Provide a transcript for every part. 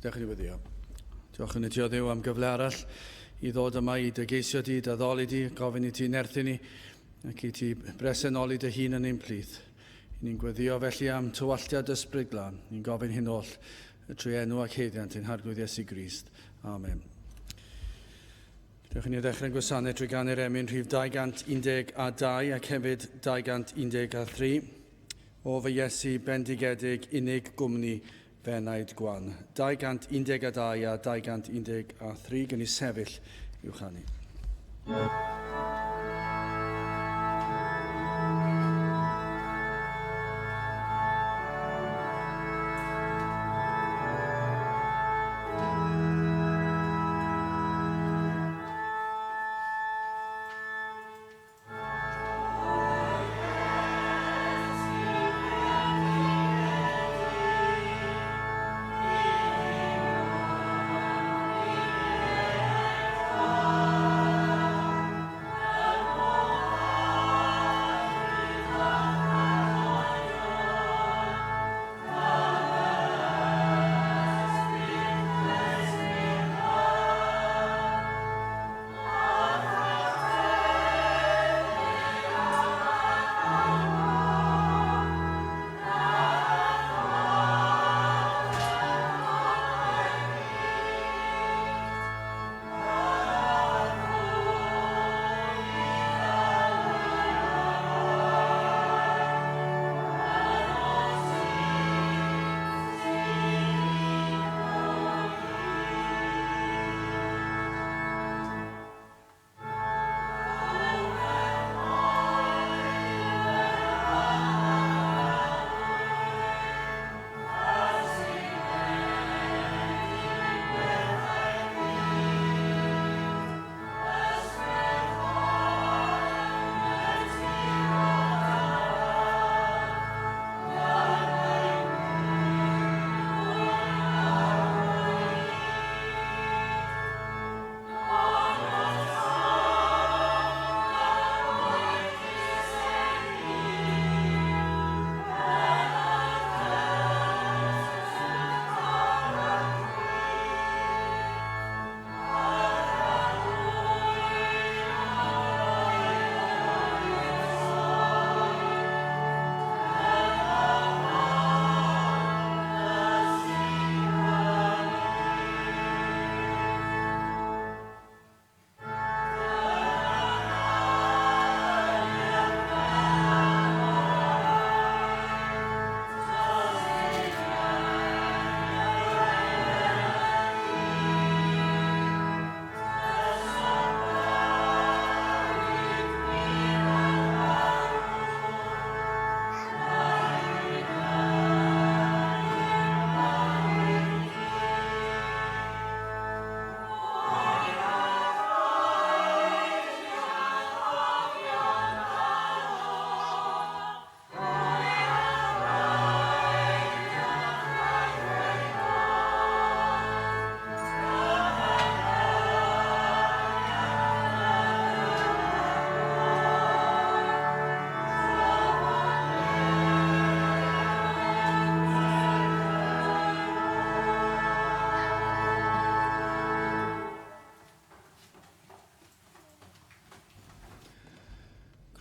Diolch yn fawr. Diolch yn Dduw am gyfle arall i ddod yma i dy geisio di, dy ddoli di, gofyn i ti nerthu ni, ac i ti bresennoli dy hun yn ein plith. Ni'n gweddio felly am tywalliad ysbryd glân. Ni'n gofyn hyn oll trwy enw ac heddiant ein harglwydd Iesu Grist. Amen. Diolch yn i ddechrau'n gwasanaeth trwy ganu'r emyn rhif 212 ac hefyd 213 o fy Iesu bendigedig unig gwmni Fenaid Gwan. 212 a 213 gen i sefyll i'w chanu.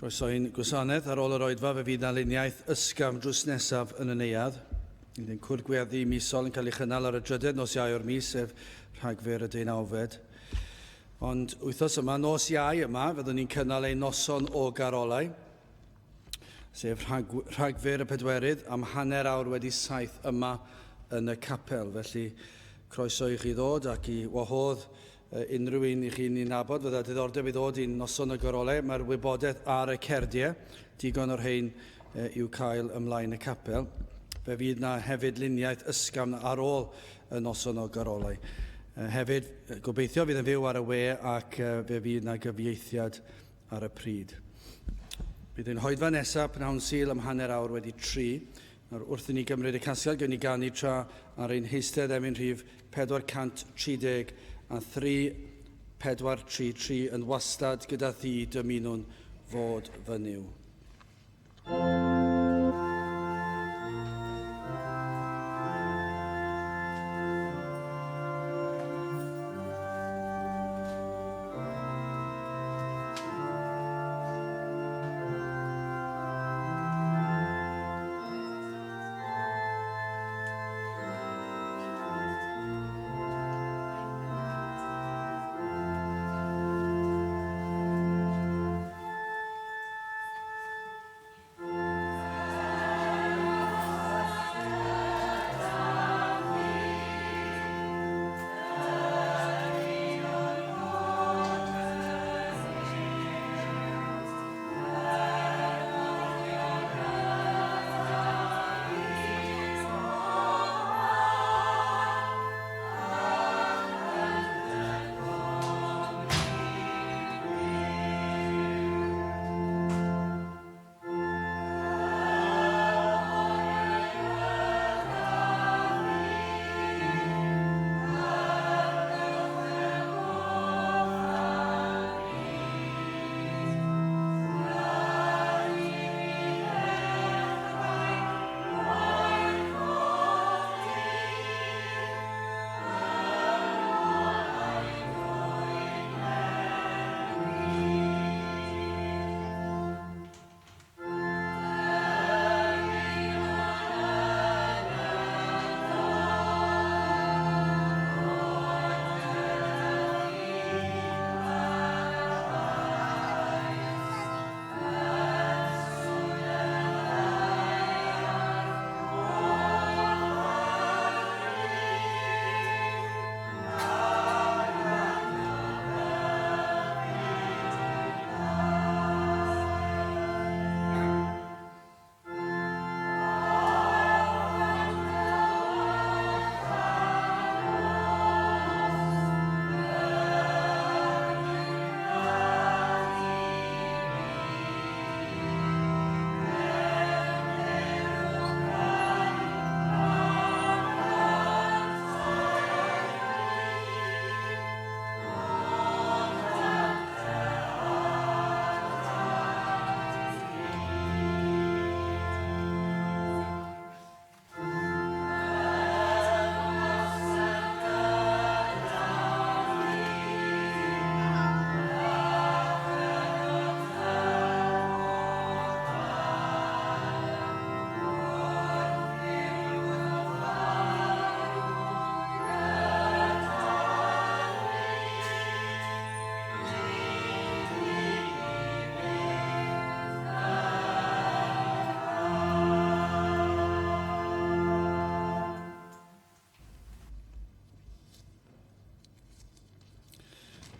Croeso'n gwasanaeth ar ôl yr oedfa fe fydd aliniaeth ysgafn drws nesaf yn y neuadd. Bydd cwrdd gweddi misol yn cael ei chynnal ar y drydydd nos Iau o'r mis, sef Rhagfyr y 19. Ond wythnos yma, nos Iau yma, fyddwn ni'n cynnal ein noson o garolau, sef Rhagfyr y 4 am hanner awr wedi 7 yma yn y capel. Felly croeso i chi ddod ac i wahodd unrhyw un i chi'n ei nabod, fydda diddordeb i ddod i'n noson o garolau. Mae'r wybodaeth ar y cerdiau, digon o'r rhain i'w cael ymlaen y capel. Fe fydd na hefyd luniaeth ysgafn ar ôl y noson o garolau. Hefyd, gobeithio fydd yn fyw ar y we ac fe fydd na gyfieithiad ar y pryd. Bydd yn hoedfa nesaf pnawn Sul am hanner awr wedi 3. Wrth i ni gymryd y casiad, gawn ni ganu tra ar ein heistedd emyn rhif 430 a 3-4-3-3 yn wastad gyda thi dymunwn fod fy niw.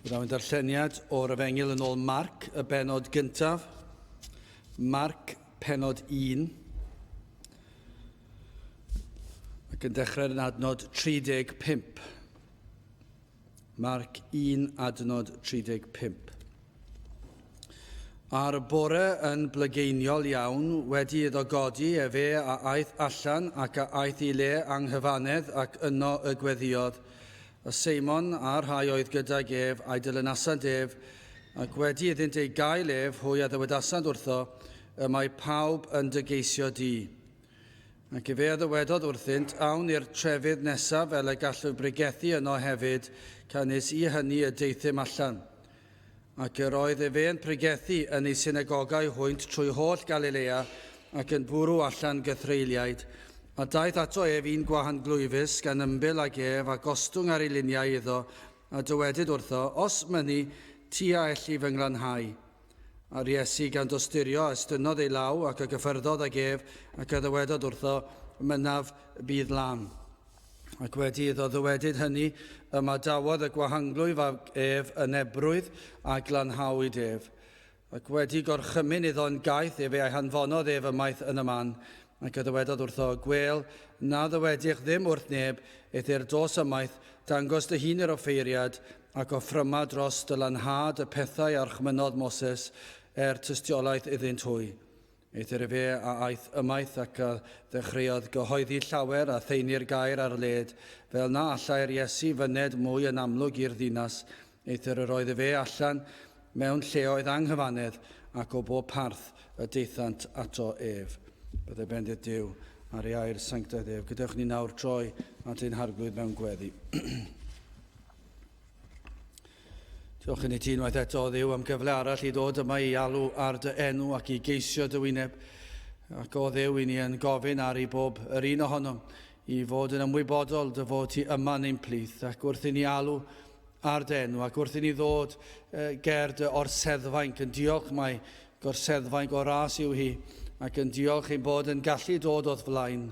Byddai'n darlleniad o'r Efengyl yn ôl Marc, y benod gyntaf. Marc, penod 1. Ac yn dechrau'r adnod 35. Marc 1, adnod 35. Ar y bore yn blygeiniol iawn wedi iddo godi fe a aeth allan ac a aeth I le anghyfanedd ac yno y gweddiodd. Y Seimon a'r rhai oedd gydag ef a'i dilynasant ef ac wedi iddynt ei gael ef hwy a ddywedasant wrtho y mae pawb yn dygeisio di. Ac fe a ddywedodd wrthynt awn i'r trefydd nesaf fel y gallw bregethu yno hefyd canis I hynny y deithim allan. Ac yr oedd fe yn pregethu yn ei synagogau hwynt trwy holl Galilea ac yn bwrw allan gythreiliaid. A daeth ato ef un gwahan glwyfus gan ymbil ag ef a gostwng ar ei luniau iddo a dywedyd wrtho, os mynnu ti a elli fy nglanhau. A'r Iesu gan dostyrio estynodd ei law ac a gyffyrddodd ag ef ac a ddywedodd wrtho, mynaf bydd lam. Ac wedi iddo ddywedyd hynny, yma dawodd y gwahanglwyf ag ef yn ebrwydd a glanhawyd ef. Ac wedi gorchymyn iddo'n gaeth ef a'i hanfonodd ef ymaith yn y man, ac a ddywedodd wrtho, gwel, na ddywedych ddim wrth neb, eithyr dos ymaith, dangos dy hun i'r offeiriad, ac offryma dros dy lanhad y pethau a'r chmynodd Moses, tystiolaeth iddynt hwy. Eithyr fe a aeth ymaith ac a ddechreuodd gyhoeddi llawer a theini'r gair ar led, fel na allai'r Iesu fyned mwy yn amlwg i'r ddinas. Eithyr yr oedd fe allan mewn lleoedd anghyfanedd ac o bob parth y deithant ato ef. Byddai bendith Duw ar ei air sanctaidd ef. Gydewch ni nawr troi at ein harglwydd mewn gweddi. Diolch yn ei ti unwaith eto Dduw am gyfle arall I ddod yma I alw ar dy enw ac I geisio dy wyneb. Ac o Dduw I ni yn gofyn ar ei bob yr un ohonom I fod yn ymwybodol dy fod ti yma neu'n plith. Ac wrth I ni alw ar dy enw ac wrth I ni ddod ger dy orseddfainc yn diolch mai gorseddfainc o ras yw hi ac yn diolch ein bod yn gallu dod o'th flaen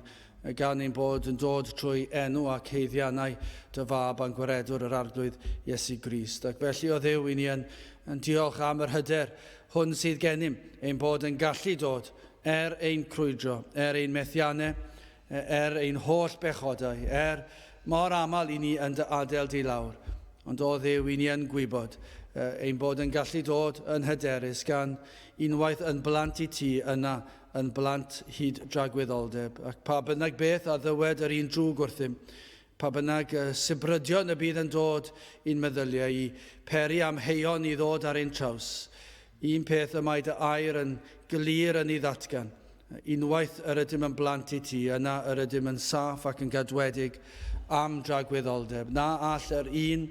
gan ein bod yn dod trwy enw ac heiddiannau dy fab a'n gwaredwr yr arglwydd Iesu Grist. Ac felly o Dduw I ni yn diolch am yr hyder hwn sydd gennym ein bod yn gallu dod ein crwydro, ein methiannau, ein holl bechodau, mor aml I ni yn dy adael di lawr. Ond o Dduw I ni yn gwybod ein bod yn gallu dod yn hyderus gan unwaith yn blant I ti yna yn blant hyd dragwyddoldeb. Ac pa bynnag beth a ddywed yr un drwg wrthym, pa bynnag sybrydion y bydd yn dod i'n meddyliau I peri am heion I ddod ar ein traws. Un peth y mae dy air yn glir yn ei ddatgan. Unwaith yr ydym yn blant I ti, yna yr ydym yn saff ac yn gadwedig am dragwyddoldeb. Na all yr un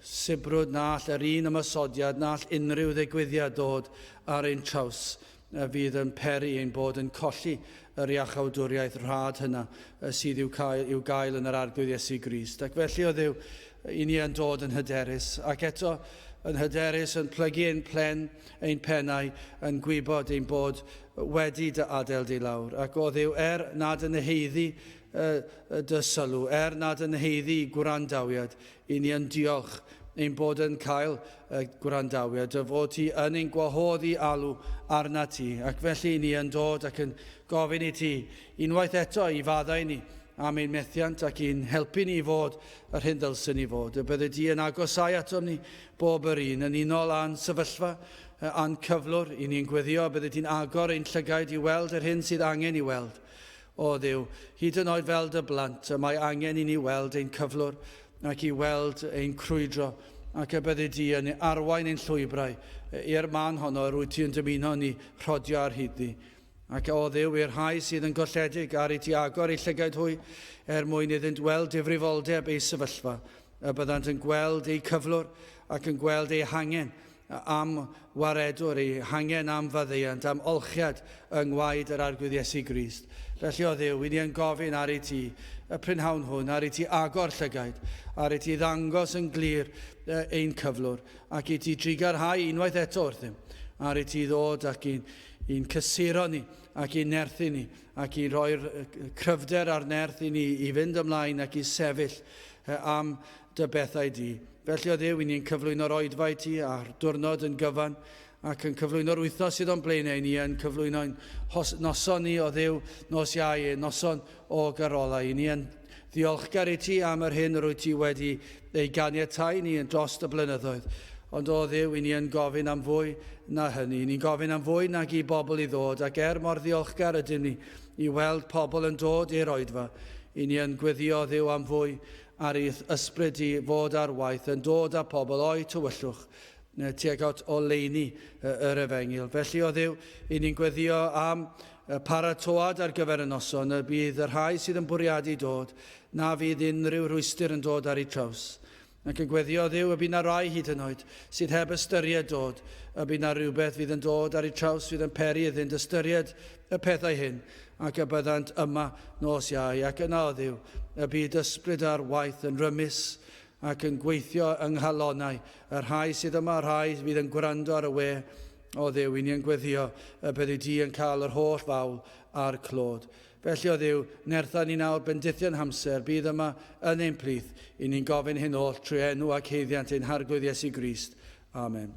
sibrwd, na all yr un ymysodiad, na all unrhyw ddigwyddiad dod ar ein traws fydd yn peri ein bod yn colli yr iachawdwriaeth rhad hynna sydd i'w gael yn yr arglwydd Iesu Grist. Ac felly o Dduw, I ni yn dod yn hyderus, ac eto yn hyderus yn plygu ein plen ein pennau yn gwybod ein bod wedi dy adael di lawr. Ac o Dduw, nad yn heiddi dy sylw, nad yn heiddi gwrandawiad, I ni yn diolch ein bod yn cael gwrandawiad, y fod ti yn ein gwahoddi alw arna ti. Ac felly ni yn dod ac yn gofyn I ti, unwaith eto I faddau ni am ein methiant ac i'n helpu ni fod yr hyn dylsyn ni fod. Y bydde ti yn agosau atom ni bob yr un, yn unol a'n sefyllfa, a'n cyflwr, I ni'n gweddio, bydde ti'n agor ein llygaid I weld yr hyn sydd angen I weld. O Dduw, hyd yn oed fel dy blant, mae angen I ni weld ein cyflwr ac I weld ein crwydro, ac y bydde di yn arwain ein llwybrau i'r man honno rwy ti yn dymuno ni rhodio ar hyd di. Ac o Dduw, i'r rhai sydd yn golledig ar I ti agor ei llygaid hwy mwyn iddynt weld difrifoldeb ei sefyllfa, y byddant yn gweld ei cyflwr ac yn gweld ei hangen am waredwr, ei hangen am faddeuant, am olchiad yng ngwaed yr arglwydd Iesu Grist. Felly o Dduw, I ni yn gofyn ar ei ti, y prynhawn hwn, ar ei ti agor llygaid, ar ei ti ddangos yn glir ein cyflwr, ac i ti drigarhau unwaith eto wrthym, ar ei ti ddod ac i'n cysuro ni, ac i'n nerthu ni, ac i roi'r cryfder ar nerth I ni I fynd ymlaen ac I sefyll am dy bethau di. Felly o Dduw, ni'n cyflwyno'r oedfa i ti a'r diwrnod yn gyfan, ac yn cyflwyno'r wythnos sydd o'n blaenau ni, yn cyflwyno'n noson ni o Dduw, nos Iau, noson o garolau. Ni yn ddiolchgar i ti am yr hyn rwy ti wedi ei ganiatau ni yn dros y blynyddoedd. Ond o Dduw, ni yn gofyn am fwy na hynny. Ni'n gofyn am fwy nag i bobl i ddod, ac mor ddiolchgar ydym ni i weld pobl yn dod i'r oedfa. Ni yn gweddio Dduw am fwy ar ei ysbryd i fod ar waith, yn dod â pobl o'i tywyllwch, tuag at o leini yr efengil. Felly o Dduw, ni'n gweddio am paratoad ar gyfer y noson, y bydd y rhai sydd yn bwriadu dod, na fydd unrhyw rwystyr yn dod ar ei traws. Ac yn gweddio Dduw, y bydd na rai hyd yn oed sydd heb ystyried dod, y bydd na rhywbeth fydd yn dod ar ei traws, fydd yn peri iddynt ystyried y pethau hyn, ac y byddant yma nos Iau. Ac yna o Dduw, y bydd ysbryd ar waith yn rymus ac yn gweithio yng nghalonnau. Y rhai sydd yma, rhai fydd yn gwrando ar y we, o Dduw, ni'n gweddio y byddi di yn cael yr holl fawl a'r clod. Felly o Dduw, nertha ni nawr bendithiau'n hamser, bydd yma yn ein plith. Ni'n gofyn hyn oll trwy enw ac heiddiant ein harglwydd Iesu Grist. Amen.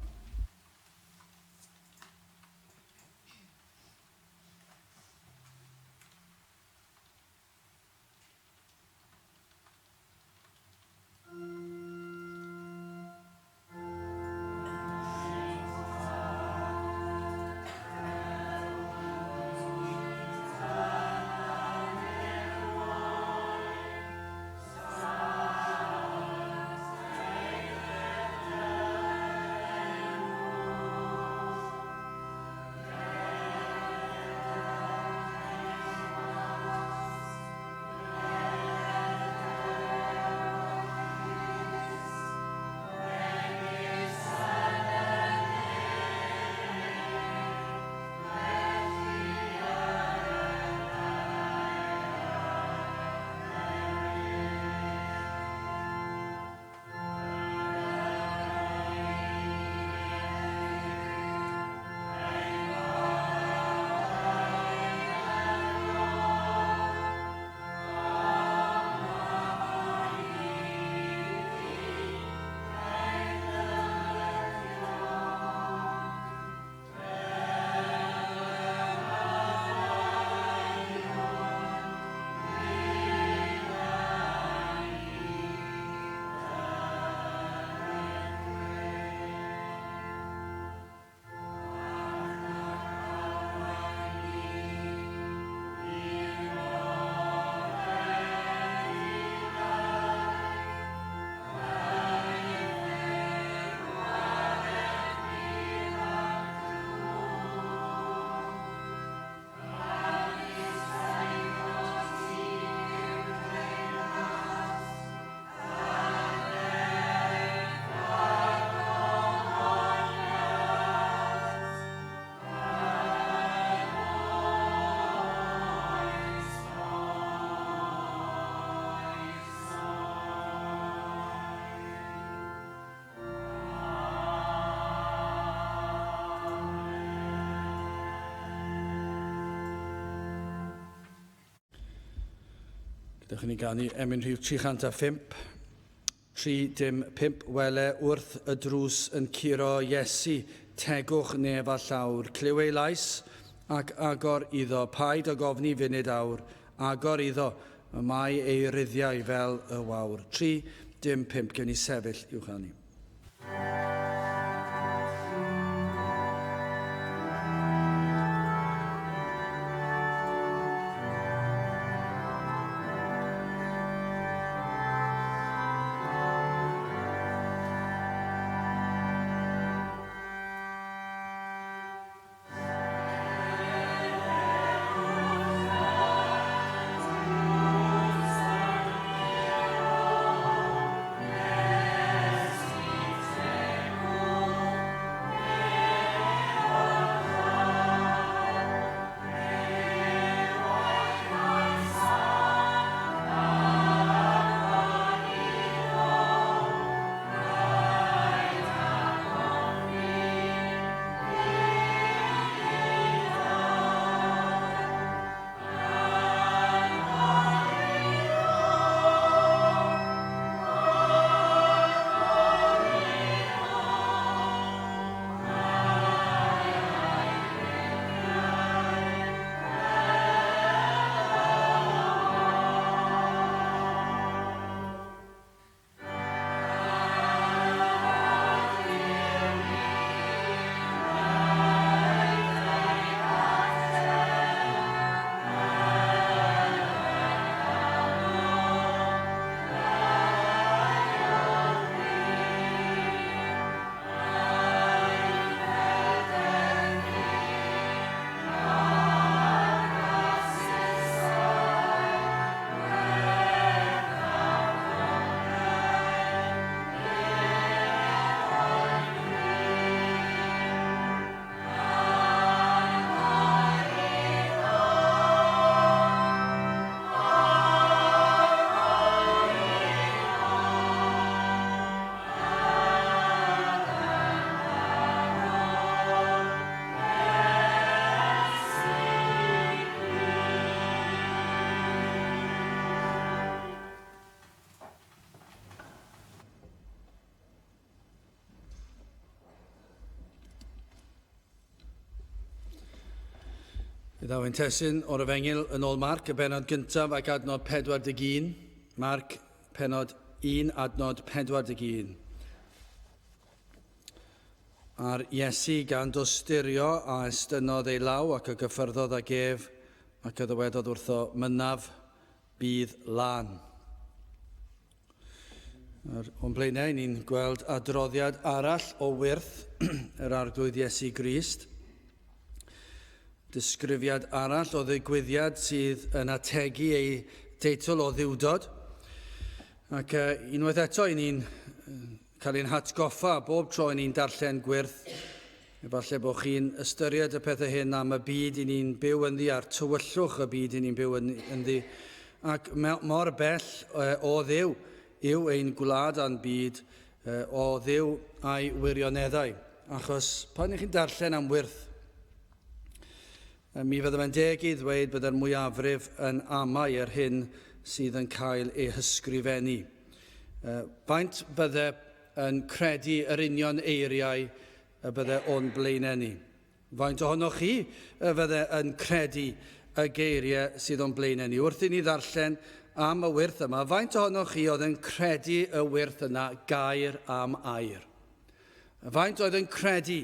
Dych chi'n ganu emyn rhyw 305. 3-5 wele wrth y drws yn curo Iesu, tegwch nef a llawr, cliw ei lais ac agor iddo, paid o gofni funud awr, agor iddo, y mae ei ryddiau fel y wawr. 3-5, gen i sefyll i'w chanu. Byddaf yn testyn o'r efengil yn ôl Marc, y benod gyntaf ac adnod 41. Marc, penod 1, adnod 41. A'r Iesu gan dostyrio a estynodd ei law ac y gyffyrddodd ag ef ac y ddywedodd wrtho, mynaf bydd lan. O'n blaenau, ni'n gweld adroddiad arall o wyrth yr arglwydd Iesu Grist. Disgrifiad arall o ddigwyddiad sydd yn ategu ei deitl o ddiwdod. Ac unwaith eto, ni'n cael ein hatgoffa bob tro ni'n darllen gwyrth. Efallai bod chi'n ystyried y pethau hyn am y byd i ni'n byw ynddi a'r tywyllwch y byd i ni'n byw ynddi. Ac mor bell o ddiw yw ein gwlad a'n byd o ddiw a'i wirioneddau. Achos pan chi'n darllen am wyrth, mi fyddai fe'n deg i ddweud byddai'r mwyafrif yn amau ar hyn sydd yn cael ei hysgrifennu. Faint byddai yn credu yr union eiriau y byddai o'n blaenau ni? Faint ohonoch chi fyddai yn credu y geiriau sydd o'n blaenau ni? Wrth i ni ddarllen am y wyrth yma, faint ohonoch chi oedd yn credu y wyrth yna gair am air? Faint oedd yn credu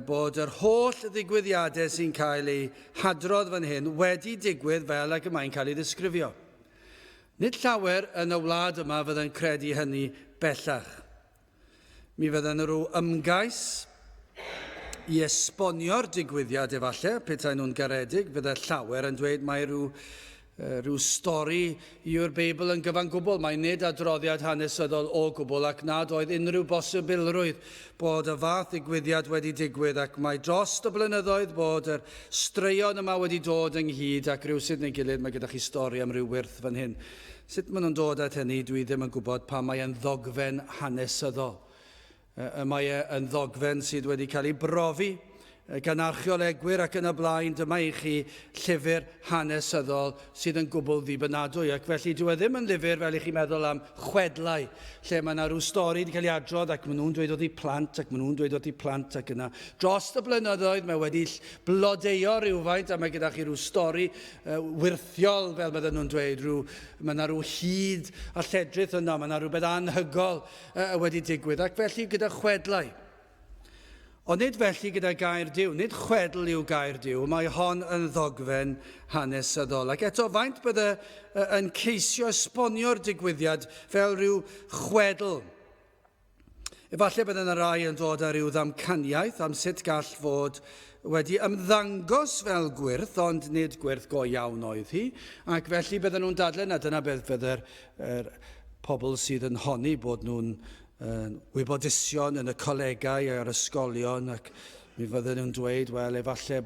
bod yr holl ddigwyddiadau sy'n cael ei hadrodd fan hyn wedi digwydd fel ac y mae'n cael ei ddisgrifio. Nid llawer yn y wlad yma fydda'n credu hynny bellach. Mi fydda'n rhyw ymgais i esbonio'r digwyddiad efallai, petai nhw'n garedig, fydda llawer yn dweud mae rhyw stori yw'r Beibl yn gyfan gwbl. Mae nid adroddiad hanesyddol o gwbl ac nad oedd unrhyw bosibilrwydd bod y fath ddigwyddiad wedi digwydd ac mae dros y blynyddoedd bod yr straeon yma wedi dod ynghyd ac rhywsyd neu gilydd mae gyda chi stori am ryw wyrth fan hyn. Sut maen nhw'n dod at hynny, dwi ddim yn gwybod pa mae yn ddogfen hanesyddol. Mae yn ddogfen sydd wedi cael ei brofi gan archeolegwyr ac yn y blaen, dyma i chi llyfr hanesyddol sydd yn gwbl ddibynadwy. Ac felly dwi ddim yn lyfr fel i chi meddwl am chwedlau, lle mae yna rhyw stori wedi cael ei adrodd ac maen nhw'n dweud oedd ei plant ac maen nhw'n dweud oedd ei plant ac yna. Dros y blynyddoedd mae wedi blodeio rhywfaint a mae gyda chi rhyw stori wirthiol fel bydden nhw'n dweud. Mae yna rhyw hyd a lledrith yna, mae yna rhywbeth anhygol wedi digwydd. Ac felly gyda chwedlau. Ond nid felly gyda gair Duw, nid chwedl yw gair Duw, mae hon yn ddogfen hanesyddol. Ac eto, faint bydde yn ceisio esbonio'r digwyddiad fel rhyw chwedl. Efallai bydde yna rai yn dod â rhyw ddamcaniaeth am sut gall fod wedi ymddangos fel gwyrth, ond nid gwyrth go iawn oedd hi. Ac felly bydde nhw'n dadlau na dyna beth bydde'r pobl sydd yn honni bod nhw'n wybodusion yn y colegau a'r ysgolion ac mi fydden nhw'n dweud, wel, efallai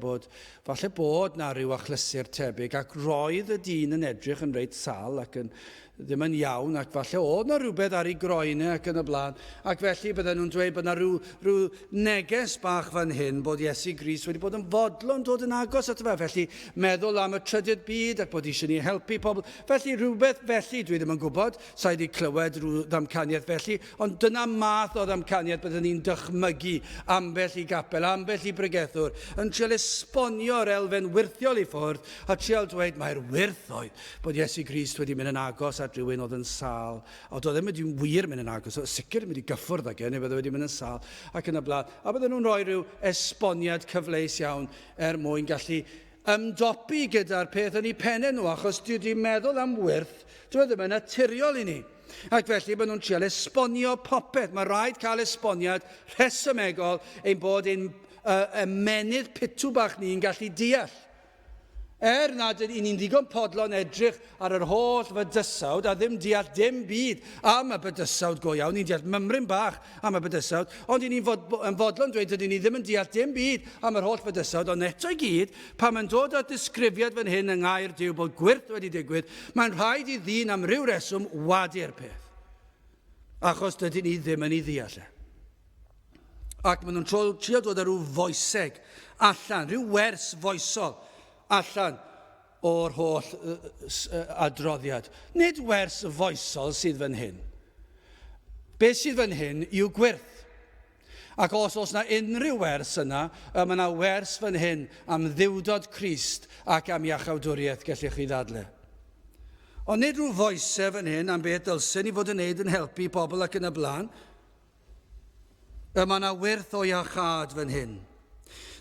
bod na ryw achlysur tebyg ac roedd y dyn yn edrych yn reit sal ac yn ddim yn iawn ac falle oedd na rhywbeth ar ei groenau ac yn y blaen ac felly bydden nhw'n dweud bod na rhyw neges bach fan hyn bod Iesu Grist wedi bod yn fodlon dod yn agos at fe, felly meddwl am y trydydd byd ac bod eisiau ni helpu pobl, felly rhywbeth felly dwi ddim yn gwybod, sa i wedi clywed rhyw ddamcaniaeth felly, ond dyna math o ddamcaniaeth bydden ni'n dychmygu ambell i gapel, ambell i bregethwr, yn trial esbonio'r elfen wirthiol i ffwrdd a trial dweud mae'r wirth oedd bod Iesu Grist wedi mynd yn agos at rhywun oedd yn sal, a doedd ddim wedi wir mynd yn agos, sicr wedi gyffwrdd ag neu bydde wedi mynd yn sal ac yn y blaen. A bydden nhw'n rhoi rhyw esboniad cyfleus iawn mwyn gallu ymdopi gyda'r peth yn eu pennau nhw, achos dwi wedi meddwl am wyrth, dwi ddim yn naturiol i ni. Ac felly bydden nhw'n trial esbonio popeth. Mae rhaid cael esboniad rhesymegol ein bod ein ymenydd pitw bach ni'n gallu deall. Nad ni'n ddigon podlon edrych ar yr holl fydysawd a ddim deall dim byd am y bydysawd go iawn. Ni'n deall mymryn bach am y bydysawd, ond ni'n fodlon dweud ydyn ni ddim yn deall dim byd am yr holl fydysawd, ond eto i gyd, pan mae'n dod â disgrifiad fan hyn yng ngair Duw bod gwyrth wedi digwydd, mae'n rhaid i ddyn am ryw reswm wadu'r peth. Achos dydyn ni ddim yn ei ddeall. Ac maen nhw'n trio dod â rhyw foeseg allan, rhyw wers foesol, allan o'r holl adroddiad. Nid wers foesol sydd fan hyn. Beth sydd fan hyn yw gwyrth. Ac os na unrhyw wers yna, mae yna wers fan hyn am ddiwdod Crist ac am iachawdwriaeth gallech chi ddadle. Ond nid rhyw foesau fan hyn am beth dylsyn ni fod yn neud yn helpu pobl ac yn y blaen. Mae yna wirth o iachad fan hyn.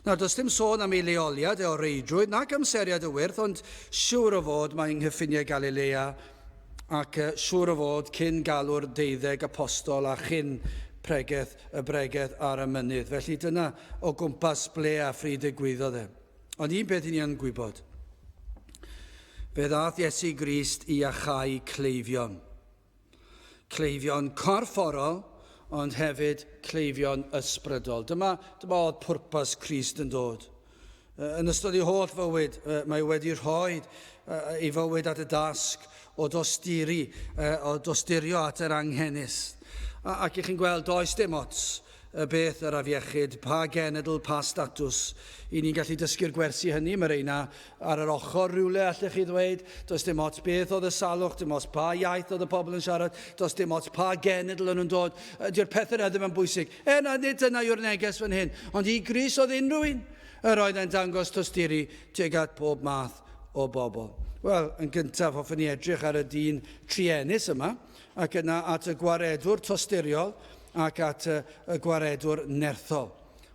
Nawr, does dim sôn am ei leoliad o reidrwydd nac amseriad y wirth, ond siŵr o fod mae'n Nghyffiniau Galilea ac siŵr o fod cyn galw'r 12 apostol a chyn y bregeth ar y mynydd. Felly dyna o gwmpas ble a phryd digwyddodd e. Ond un beth i ni yn gwybod. Fe ddaeth Iesu Grist i achau cleifion. Cleifion corfforol, ond hefyd cleifion ysbrydol. Dyma oedd pwrpas Crist yn dod. Yn ystod ei holl fywyd, mae wedi rhoi ei fywyd at y dasg o dostirio at yr anghenus. Ac i chi'n gweld, does dim ots beth yr afiechyd, pa genedl, pa statws. I ni'n gallu dysgu'r gwersi hynny, mae reina ar yr ochr rhywle allech chi ddweud. Does dim ots beth oedd y salwch, dim ots pa iaith oedd y pobl yn siarad, does dim ots pa genedl yn dod. Di'r pethau yna ddim yn bwysig. Nid yna yw'r neges fan hyn, ond i Grist oedd unrhyw un yr oedd yn dangos tosturi tuag at pob math o bobl. Wel, yn gyntaf, hoffwn ni edrych ar y dyn trienus yma, ac yna at y gwaredwr tosturiol ac at y gwaredwr nerthol.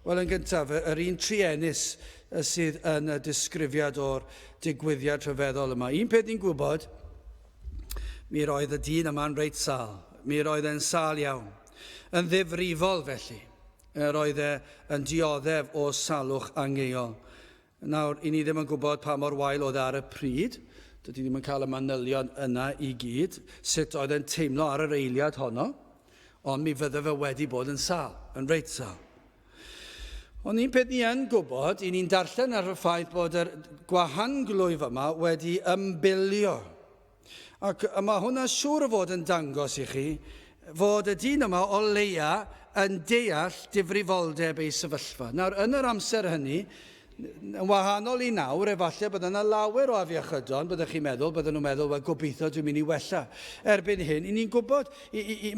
Wel, yn gyntaf, yr un trienus sydd yn y disgrifiad o'r digwyddiad rhyfeddol yma. Un peth ni'n gwybod, mi roedd y dyn yma'n reit sal. Mi roedd e'n sal iawn. Yn ddifrifol felly. Roedd e'n dioddef o salwch angheuol. Nawr, i ni ddim yn gwybod pa mor wael oedd ar y pryd. Dydy ddim yn cael y manylion yna i gyd, sut oedd e'n teimlo ar yr eiliad honno, ond mi fydde fe wedi bod yn sal, yn reit sal. Ond un peth ni yn gwybod, i ni'n darllen ar y ffaith bod yr gwahanglwyf yma wedi ymbilio. Ac mae hwnna siŵr o fod yn dangos i chi fod y dyn yma o leia yn deall difrifoldeb ei sefyllfa. Nawr, yn yr amser hynny, yn wahanol i nawr, efallai bydd yna lawer o afiechydon, byddwch chi'n meddwl, bydden nhw'n meddwl, wel, gobeithio dwi'n mynd i wella. Erbyn hyn, i ni'n gwybod,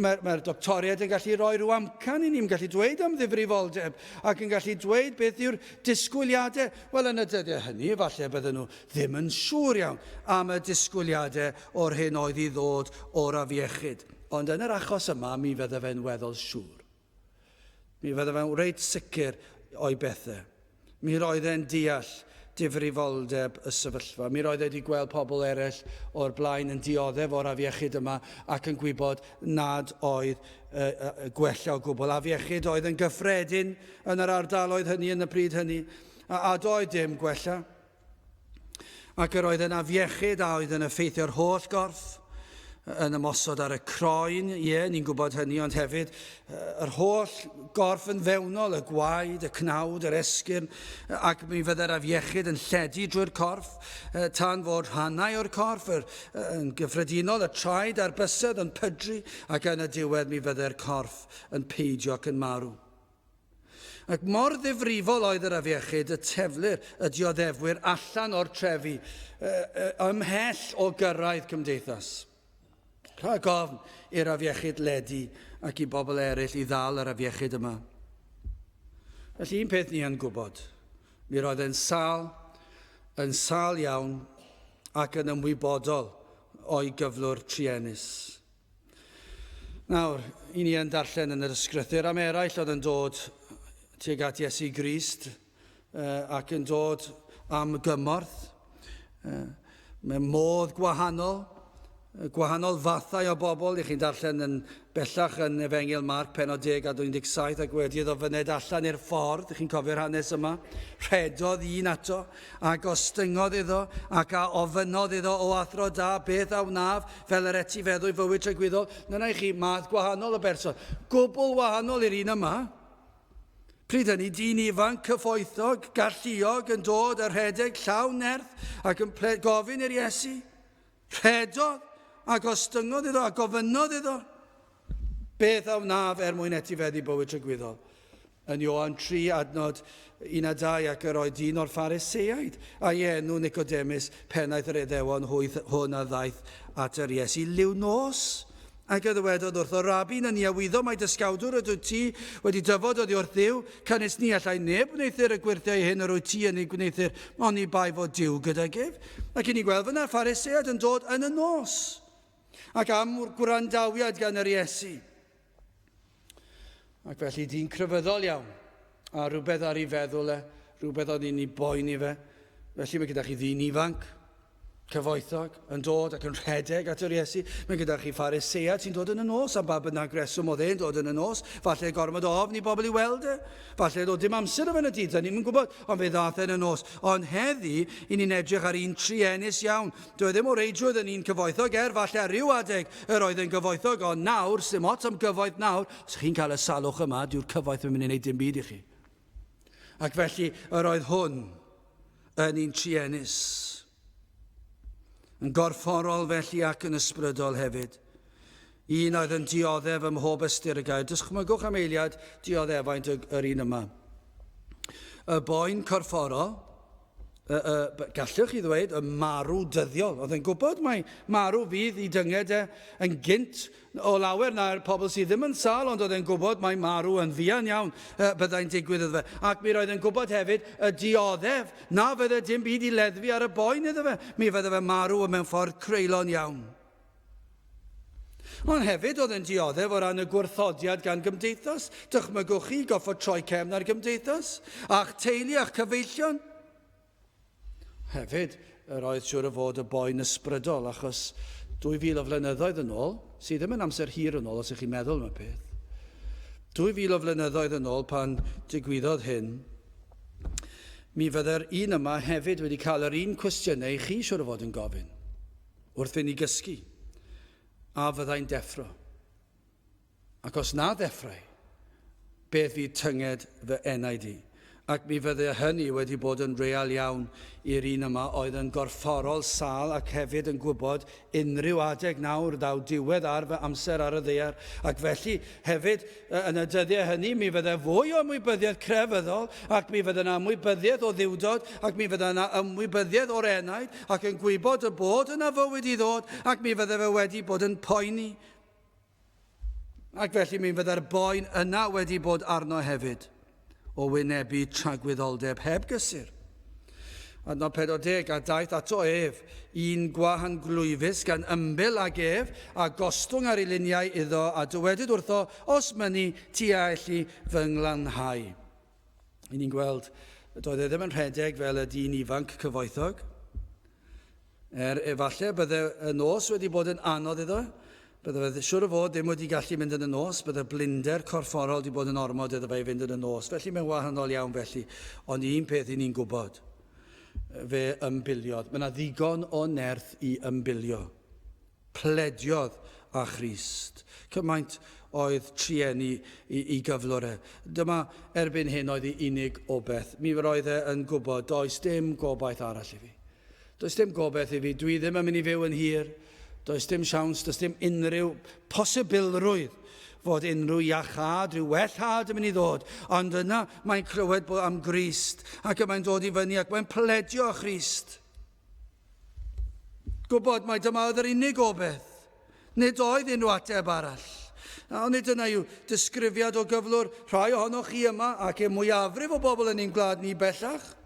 mae'r doctoriad yn gallu rhoi rhyw amcan i ni'n gallu dweud am ddifrifoldeb, ac yn gallu dweud beth yw'r disgwyliadau. Wel, yn y dyddiau hynny, efallai bydden nhw ddim yn siŵr iawn am y disgwyliadau o'r hyn oedd i ddod o'r afiechyd. Ond yn yr achos yma, mi fydde fe'n weddol siŵr. Mi fydde fe'n reit sicr o'i bethau. Mi roedd e'n deall difrifoldeb y sefyllfa. Mi roedd wedi gweld pobl eraill o'r blaen yn dioddef o'r afiechyd yma ac yn gwybod nad oedd gwella o gwbl. Afiechyd oedd yn gyffredin yn yr ardaloedd hynny yn y pryd hynny, a doedd dim gwella. Ac yr oedd yn afiechyd a oedd yn effeithio'r holl gorff, yn ymosod ar y croen, ni'n gwybod hynny, ond hefyd yr holl gorff yn fewnol, y gwaed, y cnawd, yr esgyrn, ac mi fydde'r afiechyd yn lledu drwy'r corff, tan fod rhannau o'r corff, yn gyffredinol, y traed a'r bysedd yn pydru, ac yn y diwedd mi fydde'r corff yn peidio ac yn marw. Ac mor ddifrifol oedd yr afiechyd, y teflir, y dioddefwyr allan o'r trefi, ymhell o gyrraedd cymdeithas. Rhag ofn i'r afiechyd ledu ac i bobl eraill i ddal yr afiechyd yma. Felly un peth ni yn gwybod, mi roedd e'n sal iawn ac yn ymwybodol o'i gyflwr trienus. Nawr, i ni yn darllen yn yr ysgrythur am eraill oedd yn dod tuag at Iesu Grist ac yn dod am gymorth, mewn modd gwahanol fathau o bobl. I chi'n darllen yn bellach yn Efengyl Marc, pennod 10 a 17, ac wedi iddo fyned allan i'r ffordd. I chi'n cofio'r hanes yma. Rhedodd un ato, ac ostyngodd iddo, ac a ofynodd iddo o athro da, beth a wnaf, fel yr etifeddwy fywyd tragwyddol. Dyna i chi math gwahanol o berson. Gwbl wahanol i'r un yma. Pryd hynny, dyn ifanc cyfoethog, galluog, yn dod ar rhedeg llawn nerth, ac yn gofyn i'r Iesu. Rhedodd, ac ostyngodd iddo, ac ofynodd iddo. Beth a wnaf mwyn etifeddu bywyd tragwyddol. Yn Ioan 3 adnod 1-2 ac yr oedd dyn o'r Phariseaid. A'i enw Nicodemus, pennaeth yr Iddewon, hwn a ddaeth at yr Iesu. Liw nos Ac y ddywedodd wrth o rabi na ni a wyddo mae dysgawdwr ydw ti wedi dyfod oddi wrth Dduw, cynnes ni allai neb wneithir y gwirthiau hyn yr wyt ti yn ei gwneithir, ond ni bai fod Duw gyda gef. Ac i ni gweld fyna Phariseiad yn dod yn y nos, ac am gwrandawiad gan yr Iesu. Ac felly dyn crefyddol iawn, a rhywbeth ar ei feddwl rhywbeth oedd un i boeni fe. Felly mae gyda chi ddyn ifanc, cyfoethog, yn dod ac yn rhedeg at yr Iesu. Mae gyda chi Phariseiad sy'n dod yn y nos, am ba bynnag reswm oedd e'n dod yn y nos. Falle gormod o ofn i bobl i weld e. Falle dod dim amser o fe yn y dydd, ni'n gwybod, ond fe ddath yn y nos. Ond heddi, i ni'n edrych ar un trienus iawn. Doedd ddim o reidrwydd yn un cyfoethog falle ryw adeg yr oedd yn gyfoethog, ond nawr, sy'n ot am gyfoeth nawr, os chi'n cael y salwch yma, dyw'r cyfoeth yn mynd i wneud dim byd i chi. Ac felly, yr oedd hwn yn un trienus. Yn gorfforol felly ac yn ysbrydol hefyd. Un oedd yn dioddef ym mhob ystyr y gair. Dychmygwch am eiliad dioddefaint yr un yma. Y boen corfforol, gallwch chi ddweud, y marw dyddiol. Oedd yn gwybod mai marw fydd i dynged yn gynt o lawer na'r pobl sydd ddim yn sal, ond oedd yn gwybod mai marw yn fuan iawn byddai'n digwydd iddo fe. Ac mi roedd yn gwybod hefyd y dioddef, na fydde dim byd i leddfu ar y boen iddo fe. Mi fydde fe marw mewn ffordd creulon iawn. Ond hefyd oedd yn dioddef o ran y gwrthodiad gan gymdeithas. Dychmygwch chi goffod troi cefn ar gymdeithas, a'ch teulu a'ch cyfeillion. Hefyd, yr oedd siŵr o fod y boen ysbrydol, achos 2000 o flynyddoedd yn ôl, sydd ddim yn amser hir yn ôl os ych chi'n meddwl am y peth. 2000 o flynyddoedd yn ôl pan digwyddodd hyn, mi fydde'r un yma hefyd wedi cael yr un cwestiynau chi siŵr o fod yn gofyn, wrth fynd i gysgu, a fyddai'n deffro. Ac os na ddeffrau, beth fydd tynged fy enaid i. Ac mi fydde hynny wedi bod yn real iawn i'r un yma oedd yn gorfforol sal ac hefyd yn gwybod unrhyw adeg nawr daw diwedd ar fy amser ar y ddaear. Ac felly hefyd yn y dyddiau hynny mi fydde fwy o ymwybyddiaeth crefyddol ac mi fydde yna ymwybyddiaeth o ddiwdod ac mi fydde yna ymwybyddiaeth o'r enaid ac yn gwybod y bod yna fywyd i ddod ac mi fydde fe wedi bod yn poeni. Ac felly mi fydde'r boen yna wedi bod arno hefyd o wynebu tragwyddoldeb heb gysur. Adnod 40, a daeth ato ef, un gwahan glwyfus gan ymbil ag ef, a gostwng ar ei luniau iddo, a dywedyd wrtho, os mynnu ti a elli fy nglanhau. I ni'n gweld, doedd e ddim yn rhedeg fel y dyn ifanc cyfoethog. Efallai bydde y nos wedi bod yn anodd iddo, bydde fe siŵr o fod ddim wedi gallu mynd yn y nos, bydde blinder corfforol wedi bod yn ormod iddo fe i fynd yn y nos. Felly mae'n wahanol iawn felly, ond un peth i ni'n gwybod, fe ymbiliodd. Mae yna ddigon o nerth i ymbilio. Plediodd a Christ. Cymaint oedd trieni i gyflwr e. Dyma erbyn hyn oedd ei unig obeth. Mi roedd e yn gwybod, does dim gobaith arall i fi. Does dim gobaith i fi. Dwi ddim yn mynd i fyw yn hir. Does dim siawns, does dim unrhyw posibilrwydd fod unrhyw iachad, rhyw wellhad yn mynd i ddod. Ond yna mae'n clywed am Grist ac mae'n dod i fyny ac mae'n pledio a Christ. Gwybod mai dyma oedd yr unig obeth. Nid oedd unrhyw ateb arall. Ond nid yna yw disgrifiad o gyflwr rhai ohonoch chi yma ac mwyafrif o bobl yn ein gwlad ni bellach.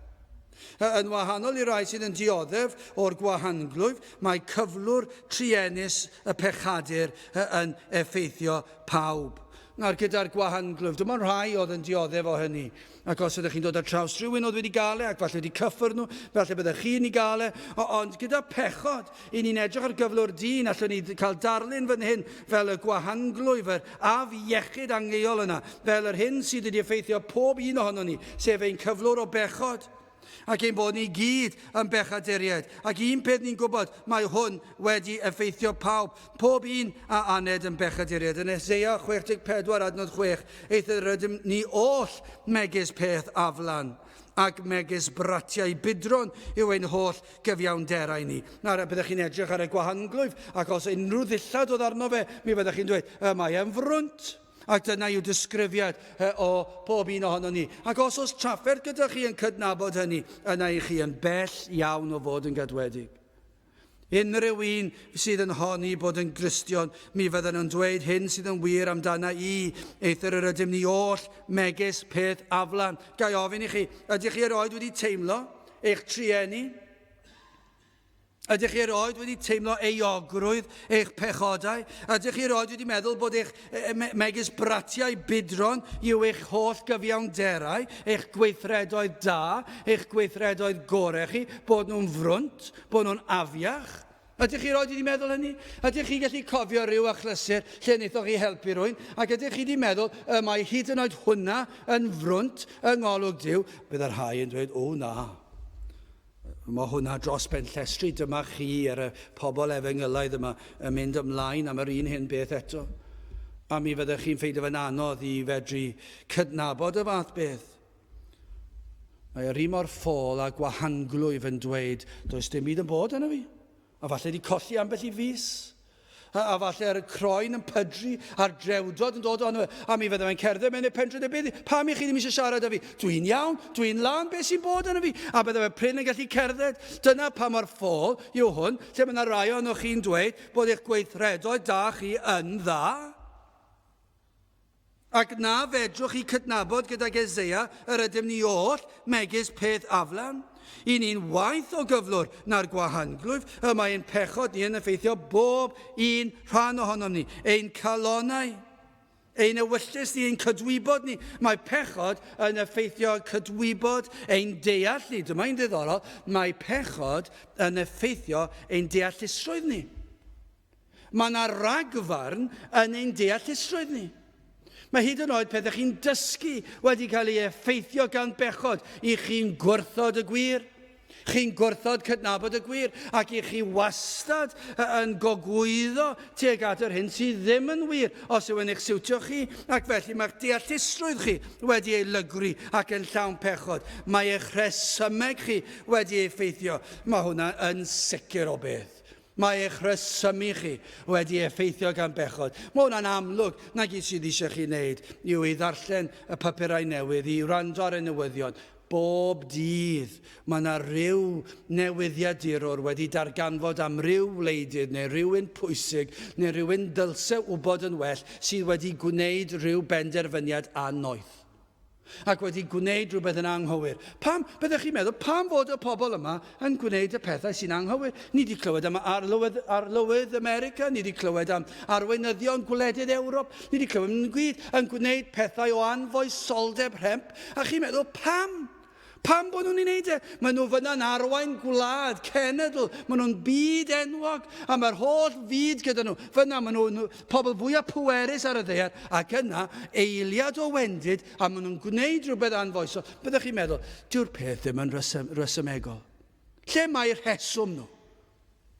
Yn wahanol i rai sydd yn dioddef o'r gwahanglwyf, mae cyflwr trienus y pechadur yn effeithio pawb. Nawr gyda'r gwahanglwyf, dyma'n rhai oedd yn dioddef o hynny. Ac os ydych chi'n dod ar traws rhywun oedd wedi gael ac falle wedi cyffwr nhw, falle byddech chi'n ei gael ond gyda pechod, i ni'n edrych ar gyflwr dyn, allwn ni cael darlun fan hyn fel y gwahanglwyf, yr af iechyd angeuol yna, fel yr hyn sydd wedi effeithio pob un ohono ni, sef ein cyflwr o bechod. Ac ein bod ni gyd yn bechaduriaid. Ac un peth ni'n gwybod, mae hwn wedi effeithio pawb. Pob un a aned yn bechaduriaid. Yn Eseia 64 adnod 6, eithaf rydym ni oll megis peth aflan ac megis bratiau bydron yw ein holl gyfiawnderau ni. Nawr, byddech chi'n edrych ar y gwahanglwyf, ac os unrhyw ddillad oedd arno fe, mi byddech chi'n dweud, mae e'n frwnt. Ac dyna yw disgrifiad o pob un ohono ni. Ac os oes trafferth gyda chi yn cydnabod hynny, yna i chi yn bell iawn o fod yn gadwedig. Unrhyw un sydd yn honni bod yn Gristion, mi fydden nhw'n dweud hyn sydd yn wir amdana i, eithir yr ydym ni oll megis peth aflan. Gai ofyn i chi, ydych chi erioed wedi teimlo eich trieni? Ydych chi erioed wedi teimlo euogrwydd eich pechodau? Ydych chi erioed wedi meddwl bod eich megis bratiau bydron yw eich holl gyfiawnderau, eich gweithredoedd da, eich gweithredoedd gorau chi, bod nhw'n frwnt, bod nhw'n afiach? Ydych chi erioed wedi meddwl hynny? Ydych chi gallu cofio rhyw achlysur lle wnaethoch chi helpu rhywun? Ac ydych chi wedi meddwl, mae hyd yn oed hwnna yn frwnt yng ngolwg Duw? Bydd yr rhai yn dweud, o na. Mae hwnna dros ben llestri, dyma chi ar y pobl efengylau yma yn mynd ymlaen am yr un hyn beth eto. A mi fyddech chi'n ffeindio fe'n anodd i fedru cydnabod y fath beth. Mae yr un mor ffôl a gwahanglwyf yn dweud, does dim byd yn bod yna fi. A falle wedi colli ambell i fus. A falle ar y croen yn pydru, a'r drewdod yn dod o'n a mi fydde fe'n cerdded mewn i'r pentre beth. Pam i chi ddim eisiau siarad â fi? Dwi'n iawn, dwi'n lan, beth sy'n bod yna fi? A bydde fe pryn yn gallu cerdded. Dyna pa mor ffôl yw hwn, lle mae yna rai o'n chi'n dweud bod eich gweithredoedd da chi yn dda. Ac na fedrwch chi cydnabod gydag Eseia yr ydym ni oll megis peth aflan. I ni'n waith o gyflwr na'r gwahanglwyf, y mae'n pechod ni yn effeithio bob un rhan ohonom ni, ein calonau, ein ewyllus ni, ein cydwybod ni. Mae pechod yn effeithio cydwybod ein deall ni. Dyma'n ddiddorol, mae pechod yn effeithio ein deallusrwydd ni. Mae yna ragfarn yn ein deallusrwydd ni. Mae hyd yn oed pethau chi'n dysgu wedi cael ei effeithio gan bechod i chi'n gwrthod y gwir. Chi'n gwrthod cydnabod y gwir ac i chi wastad yn gogwyddo tuag at yr hyn sydd ddim yn wir os yw yn eich siwtio chi, ac felly mae'ch deallusrwydd chi wedi ei lygru ac yn llawn pechod. Mae eich rhesymeg chi wedi ei effeithio. Mae hwnna yn sicr o beth. Mae eich rhesymu chi wedi effeithio gan bechod. Mae hwnna'n amlwg na gyd sydd eisiau chi wneud yw i ddarllen y papurau newydd, i wrando ar y newyddion. Bob dydd mae yna ryw newyddiadurwr wedi darganfod am ryw wleidydd neu rhywun pwysig neu rhywun dylse wybod yn well sydd wedi gwneud rhyw benderfyniad anoeth. Ac wedi gwneud rhywbeth yn anghywir. Byddech chi'n meddwl, pam fod y pobl yma yn gwneud y pethau sy'n anghywir? Ni wedi clywed am arlywydd America, ni wedi clywed am arweinyddion gwledydd Ewrop, ni wedi clywed yn gwneud pethau o anfoesoldeb rhemp. A chi'n meddwl, pam? Pam bod nhw'n ei wneud e? Maen nhw fyna'n arwain gwlad, cenedl, maen nhw'n byd enwog, a mae'r holl fyd gyda nhw. Fyna maen nhw'n pobl fwyaf pwerus ar y ddaear, ac yna eiliad o wendid, a maen nhw'n gwneud rhywbeth anfoesol. Byddech chi'n meddwl, dyw'r peth ddim yn resymegol. Lle mae'r rheswm nhw?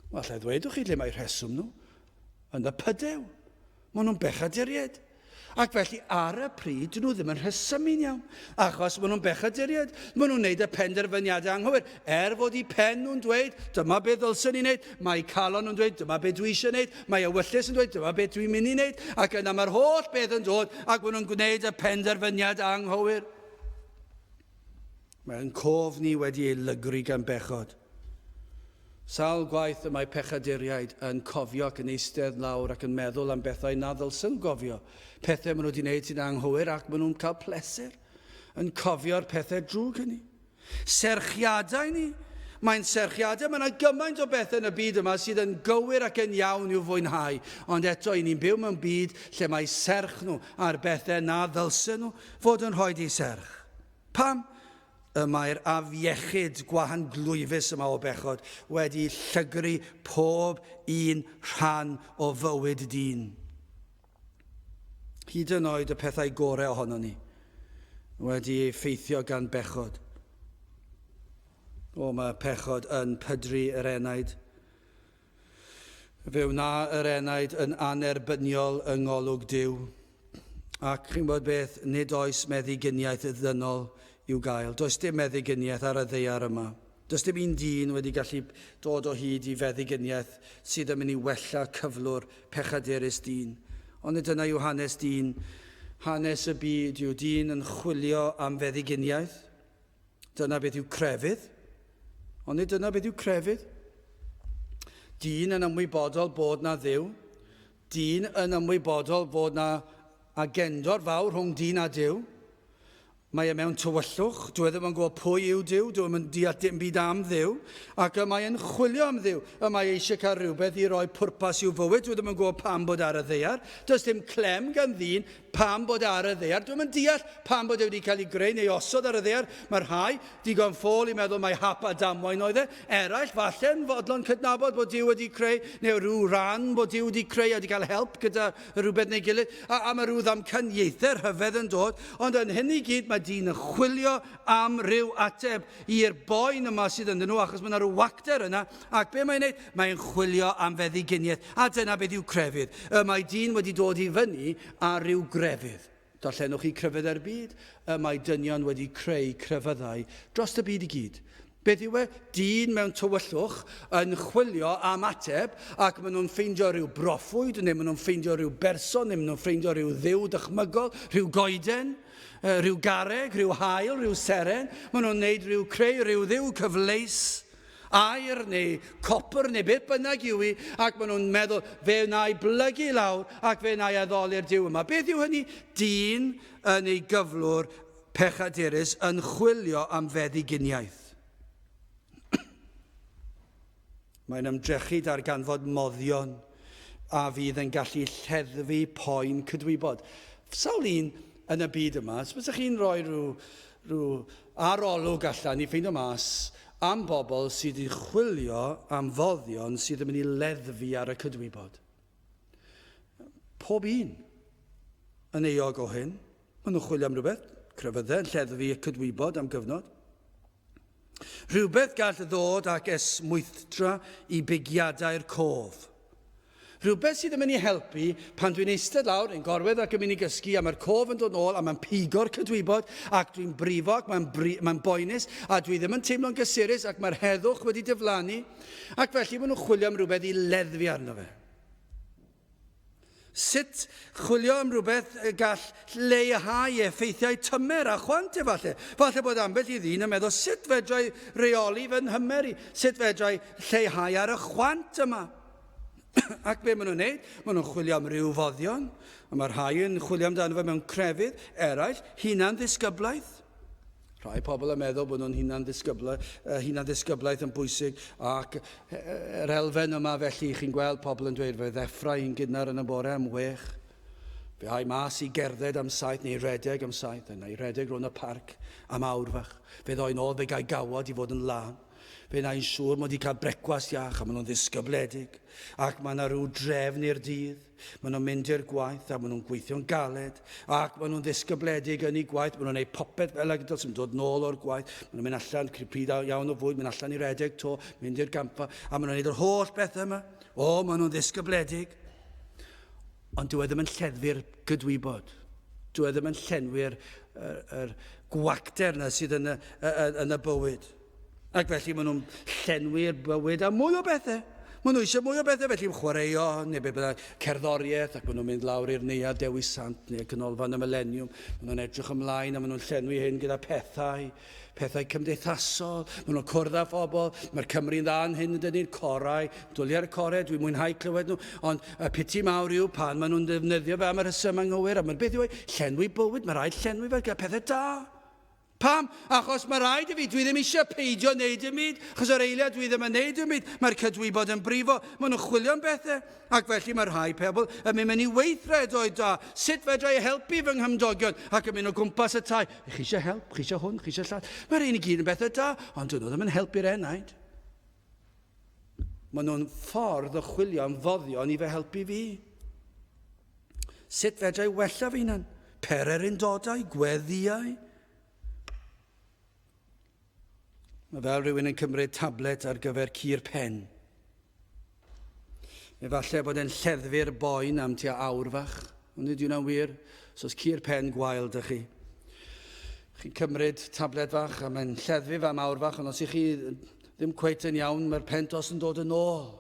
Wel, lle ddwedwch chi lle mae'r rheswm nhw? Yn y pydew. Maen nhw'n bechaduried. Ac felly ar y pryd, dyn nhw ddim yn rhesymu'n iawn. Achos maen nhw'n bechaduried. Maen nhw'n gwneud y penderfyniadau anghywir. Fod i pen nhw'n dweud, dyma beth ddylsyn ni'n wneud. Mae calon nhw'n dweud, dyma beth dwi eisiau wneud. Mae ewyllus yn dweud, dyma beth dwi'n mynd i wneud. Ac yna mae'r holl beth yn dod, ac maen nhw'n gwneud y penderfyniad anghywir. Mae'n cof ni wedi ei lygru gan bechod. Sawl gwaith y mae pechaduriaid yn cofio ac yn eistedd lawr ac yn meddwl am bethau na ddylsyn gofio. Pethau maen nhw wedi gwneud sy'n anghywir ac maen nhw'n cael pleser yn cofio'r pethau drwg hynny. Serchiadau ni. Mae'n serchiadau. Mae yna gymaint o bethau yn y byd yma sydd yn gywir ac yn iawn i'w fwynhau. Ond eto, i ni'n byw mewn byd lle mae serch nhw a'r bethau na ddylsyn nhw fod yn rhoi i serch. Pam? Mae'r afiechyd gwahanglwyfus yma o bechod wedi llygru pob un rhan o fywyd dyn. Hyd yn oed y pethau gorau ohono ni wedi effeithio gan bechod. Mae pechod yn pydru yr enaid. Fe wna yr enaid yn anerbyniol yng ngolwg Duw. Ac chi'n bod beth, nid oes meddyginiaeth ddynol i'w gael. Does dim meddyginiaeth ar y ddaear yma. Does dim un dyn wedi gallu dod o hyd i feddyginiaeth sydd yn mynd i wella cyflwr pechadurus dyn. Ond dyna yw hanes dyn. Hanes y byd yw dyn yn chwilio am feddyginiaeth. Dyna beth yw crefydd. Ond dyna beth yw crefydd. Dyn yn ymwybodol bod na dduw. Dyn yn ymwybodol bod na agendor fawr rhwng dyn a Duw. Mae e mewn tywyllwch, dwi ddim yn gwybod pwy yw Duw, dwi ddim yn deall dim byd am Dduw, ac mae e'n chwilio am Dduw. Mae eisiau cael rhywbeth i roi pwrpas i'w fywyd, dwi ddim yn gwybod pam bod ar y ddaear. Does dim clem gan ddyn pam bod ar y ddaear. Dwi ddim yn deall pam bod e wedi cael ei greu neu osod ar y ddaear. Mae'r rhai digon ffôl i meddwl mae hap a damwain oedd e. Eraill, falle'n fodlon cydnabod bod Duw wedi creu, neu rhyw ran bod Duw wedi creu a wedi cael help gyda rhywbeth neu gilydd. A mae rhyw ddamcaniaethau rhyfedd yn dod, ond yn hyn i gyd mae dyn yn chwilio am ryw ateb i'r boen yma sydd yn nhw, achos mae yna rhyw wacter yna, ac be mae'n neud? Mae'n chwilio am feddyginiaeth, a dyna beth yw crefydd. Mae dyn wedi dod i fyny a ryw grefydd. Darllenwch chi crefydd yr byd, mae dynion wedi creu crefyddau dros y byd i gyd. Beth yw e? Dyn mewn tywyllwch yn chwilio am ateb, ac maen nhw'n ffeindio rhyw broffwyd, neu maen nhw'n ffeindio rhyw berson, neu maen nhw'n ffeindio rhyw dduw dychmygol, rhyw goeden, rhyw garreg, rhyw hael, rhyw seren. Maen nhw'n creu rhyw dduw cyfleus, air neu copr neu beth bynnag yw i, ac maen nhw'n meddwl fe wna i blygu lawr ac fe wna i addoli'r Duw yma. Beth yw hynny? Dyn yn ei gyflwr pechadurus yn chwilio am feddyginiaeth. Mae'n ymdrechu darganfod moddion a fydd yn gallu lleddfu poen cydwybod. Sawl un yn y byd yma, os byddwch chi'n rhoi rhyw arolwg allan i ffeindio mas am bobl sydd wedi chwilio am foddion sydd yn mynd i leddfu ar y cydwybod. Pob un yn euog o hyn. Maen nhw'n chwilio am rhywbeth, crefyddau, yn lleddfu y cydwybod am gyfnod. Rhywbeth gall ddod ac esmwythtra i bigiadau'r cof. Rhywbeth sydd yn mynd i helpu pan dwi'n eistedd lawr yn gorwedd ac yn mynd i gysgu a mae'r cof yn dod nôl a mae'n pigo'r cydwybod ac dwi'n brifo ac mae'n boenus a dwi ddim yn teimlo'n gysurus ac mae'r heddwch wedi diflannu ac felly maen nhw'n chwilio am rhywbeth i leddfu arno fe. Sut chwilio am rhywbeth gall leihau effeithiau tymer a chwant efallai. Falle bod ambell i ddyn yn meddwl sut fedrai reoli fy nhymer i, sut fedrai lleihau ar y chwant yma. Ac be maen nhw'n neud? Maen nhw'n chwilio am ryw foddion, a mae'r rhai yn chwilio amdano fe mewn crefydd, eraill, hunan ddisgyblaeth. Rhai pobl yn meddwl bod nhw'n hunan ddisgyblaeth yn bwysig, ac yr elfen yma felly chi'n gweld pobl yn dweud fe ddeffrau un gydnar yn y bore am 6. Fe hai mas i gerdded am 7 neu redeg am 7, neu redeg rhwng y parc am awrfach. Fe ddoi nôl fe gael gawod i fod yn lan. Fe na'n siŵr mod i cael brecwast iach a maen nhw'n ddisgybledig. Ac mae yna rhyw drefn i'r dydd. Maen nhw'n mynd i'r gwaith a maen nhw'n gweithio'n galed. Ac maen nhw'n ddisgybledig yn ei gwaith. Maen nhw'n gwneud popeth fel ag sy'n dod nôl o'r gwaith. Maen nhw'n mynd allan, pryd iawn o fwyd, mynd allan i redeg to, mynd i'r gampa. A maen nhw'n gwneud yr holl bethau yma. Maen nhw'n ddisgybledig. Ond dwi ddim yn lleddfu'r gydwybod. Dwi ddim yn llenwi'r gwacter yna sydd yn y bywyd. Ac felly maen nhw'n llenwi'r bywyd a mwy o bethau. Maen nhw eisiau mwy o bethau, felly chwaraeo, neu be byddai cerddoriaeth, ac maen nhw'n mynd lawr i'r neuadd Dewi Sant, neu canolfan y millennium. Maen nhw'n edrych ymlaen, a maen nhw'n llenwi hyn gyda pethau cymdeithasol. Maen nhw'n cwrdd â phobl. Mae'r Cymru'n dda'n hyn yn dydyn, corau. Dwlu ar y corau, dwi'n mwynhau clywed nhw. Ond y piti mawr yw pan maen nhw'n defnyddio fe am y rheswm anghywir. A mae'r beth yw llenwi bywyd, mae rhaid llenwi fe gyda pethau da. Pam? Achos mae rhaid i fi, dwi ddim eisiau peidio wneud ym byd, achos o'r eiliad dwi ddim yn wneud ym byd, mae'r cydwybod yn brifo, maen nhw'n chwilio am bethau, ac felly mae'r rhai pobl yn mynd i weithredoedd da, sut fedra i helpu fy nghymdogion, ac yn mynd o gwmpas y tai, chi eisiau help, chi eisiau hwn, chi eisiau llall, mae'r un i gyd yn bethau da, ond dyn nhw ddim yn helpu'r enaid. Maen nhw'n ffordd o chwilio am foddion i fe helpu fi. Sut fedra i wella fi na'n perer undodau, gweddiau? Mae fel rhywun yn cymryd tablet ar gyfer cur pen. Efallai bod e'n lleddfu'r boen am tua awr fach. Ond ydy hwnna'n wir? So os cur pen gwael dych chi. Chi'n cymryd tablet fach a mae'n lleddfu fe am awr fach, ond os ych chi ddim cweit yn iawn, mae'r pentos yn dod yn ôl.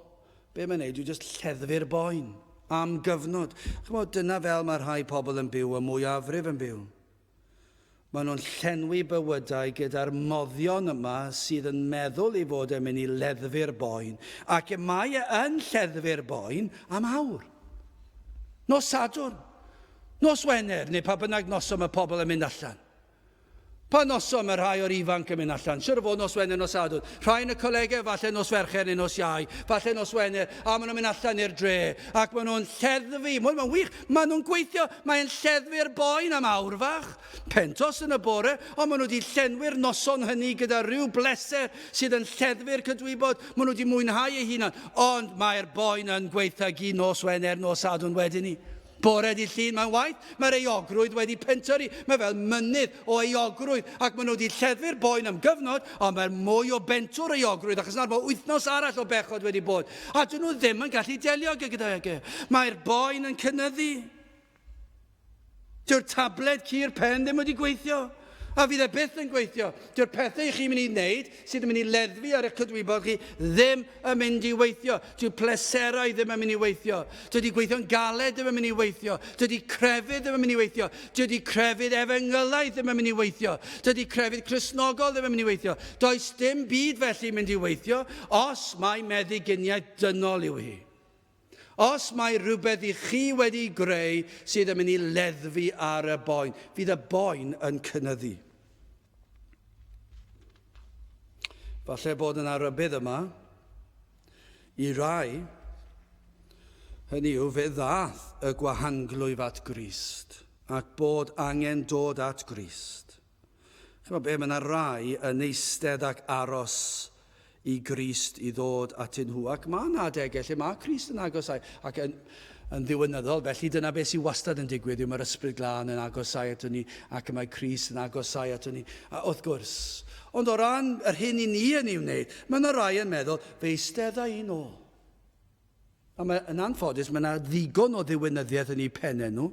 Be mae'n neud? Dwi'n just lleddfu'r boen am gyfnod. Chymod, dyna fel mae rhai pobl yn byw a mwyafrif yn byw. Maen nhw'n llenwi bywydau gyda'r moddion yma sydd yn meddwl ei fod yn mynd i leddfu'r boen. Ac mae yn lleddfu'r boen am awr. Nos Sadwrn, nos Wener, neu pa bynnag noson mae pobl yn mynd allan. Pa noson mae rhai o'r ifanc yn mynd allan? Siwr o fod nos Wener, nos Sadwrn. Rhai yn y colegau, falle nos Fercher neu nos Iau, falle nos Wener, a maen nhw'n mynd allan i'r dre. Ac maen nhw'n lleddfu, mae'n wych, maen nhw'n gweithio, mae'n lleddfu'r boen am awr fach. Pentos yn y bore, ond maen nhw wedi llenwi'r noson hynny gyda rhyw bleser sydd yn lleddfu'r cydwybod. Maen nhw wedi mwynhau eu hunan, ond mae'r boen yn gweithio nos Wener, nos Sadwrn wedyn ni. Bore di llun mewn waith, mae'r eogrwydd wedi pentyrru. Mae fel mynydd o eogrwydd, ac maen nhw wedi lleddfu'r boen am gyfnod, ond mae'r mwy o bentwr eogrwydd, achos na'r wythnos arall o bechod wedi bod. A dyn nhw ddim yn gallu delio gyda ege. Mae'r boen yn cynyddu. Dyw'r tablet cur pen ddim wedi gweithio. A fydd e byth yn gweithio. Dyw'r pethau chi'n mynd i wneud sydd yn mynd i leddfu ar eich cydwybod chi ddim yn mynd i weithio. Dyw'r pleserau ddim yn mynd i weithio. Dydy gweithio'n galed ddim yn mynd i weithio. Dydy crefydd ddim yn mynd i weithio. Dydy crefydd efengylau ddim yn mynd i weithio. Dydy crefydd Cristnogol ddim yn mynd i weithio. Does dim byd felly mynd i weithio os mae meddyginiaeth dynol yw hi. Os mae rhywbeth i chi wedi greu sydd yn mynd i leddfu ar y boen, fydd y boen yn cynyddu. Falle bod yna rybydd yma i rai, hynny yw fe ddath y gwahanglwyf at Grist ac bod angen dod at Grist. Chyma be, mae yna rai yn eistedd ac aros i Grist i ddod atyn nhw. Ac mae yna adegau lle mae Crist yn agosau ac yn ddiwynyddol. Felly dyna beth sy'n wastad yn digwydd yw mae'r ysbryd glân yn agosau atyn ni ac mae Crist yn agosau atyn ni. A wrth gwrs, ond o ran yr hyn i ni yn ei wneud, mae yna rai yn meddwl fe eisteddau un ôl. A yn anffodus, mae yna ddigon o ddiwynyddiaeth yn eu pennau nhw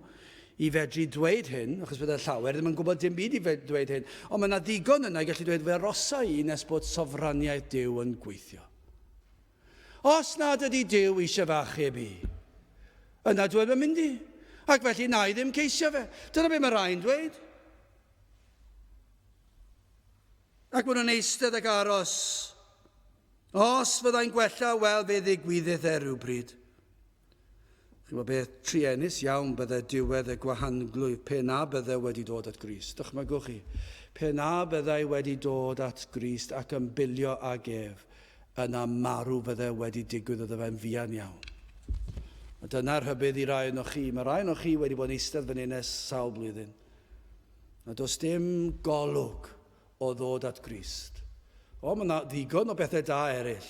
i fedru dweud hyn, achos byddai'r llawer ddim yn gwybod dim byd i dweud hyn, ond mae yna ddigon yna i gallu dweud fe rosau i nes bod sofraniaeth Duw yn gweithio. Os nad ydy Duw eisiau fachub i, yna dweud yn mynd i, ac felly na i ddim ceisio fe. Dyna beth mae rhai'n dweud. Ac maen nhw'n eistedd ac aros. Os fyddai'n gwella, wel fe ddigwyddith rhywbryd. Chyma beth trienus iawn bydde diwedd y gwahanglwyf pe na bydde wedi dod at Grist. Dychmygwch chi, pe na byddai wedi dod at Grist ac yn bilio ag ef, yna marw bydde wedi digwydd iddo fe'n fuan iawn. A dyna'r hybydd i rai yno chi. Mae rai yno chi wedi bod yn eistedd fan hyn ers sawl blwyddyn. A does dim golwg o ddod at Grist. O, mae yna ddigon o bethau da eraill.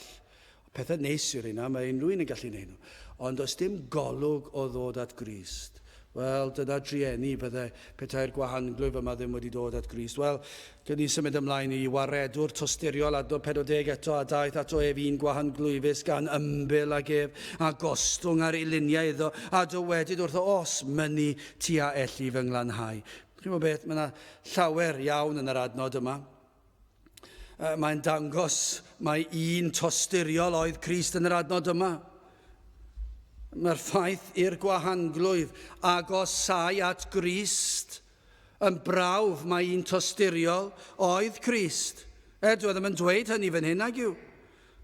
Pethau neis yw'r yna, mae unrhyw un yn gallu neud nhw. Ond does dim golwg o ddod at Grist. Wel, dyna drieni bydde petai'r gwahanglwyf yma ddim wedi dod at Grist. Wel, gyn ni symud ymlaen i waredwr tosturiol adnod 40 eto a daeth ato ef un gwahanglwyfus gan ymbil ag ef a gostwng ar ei luniau iddo a dywedid wrtho os mynnu tua elli fy nglanhau. Chi'n gwybod beth, mae yna llawer iawn yn yr adnod yma. Mae'n dangos mae un tosturiol oedd Crist yn yr adnod yma. Mae'r ffaith i'r gwahanglwyf agosau at Grist yn brawf mae un tosturiol oedd Crist. Dwi ddim yn dweud hynny fan hyn ag yw.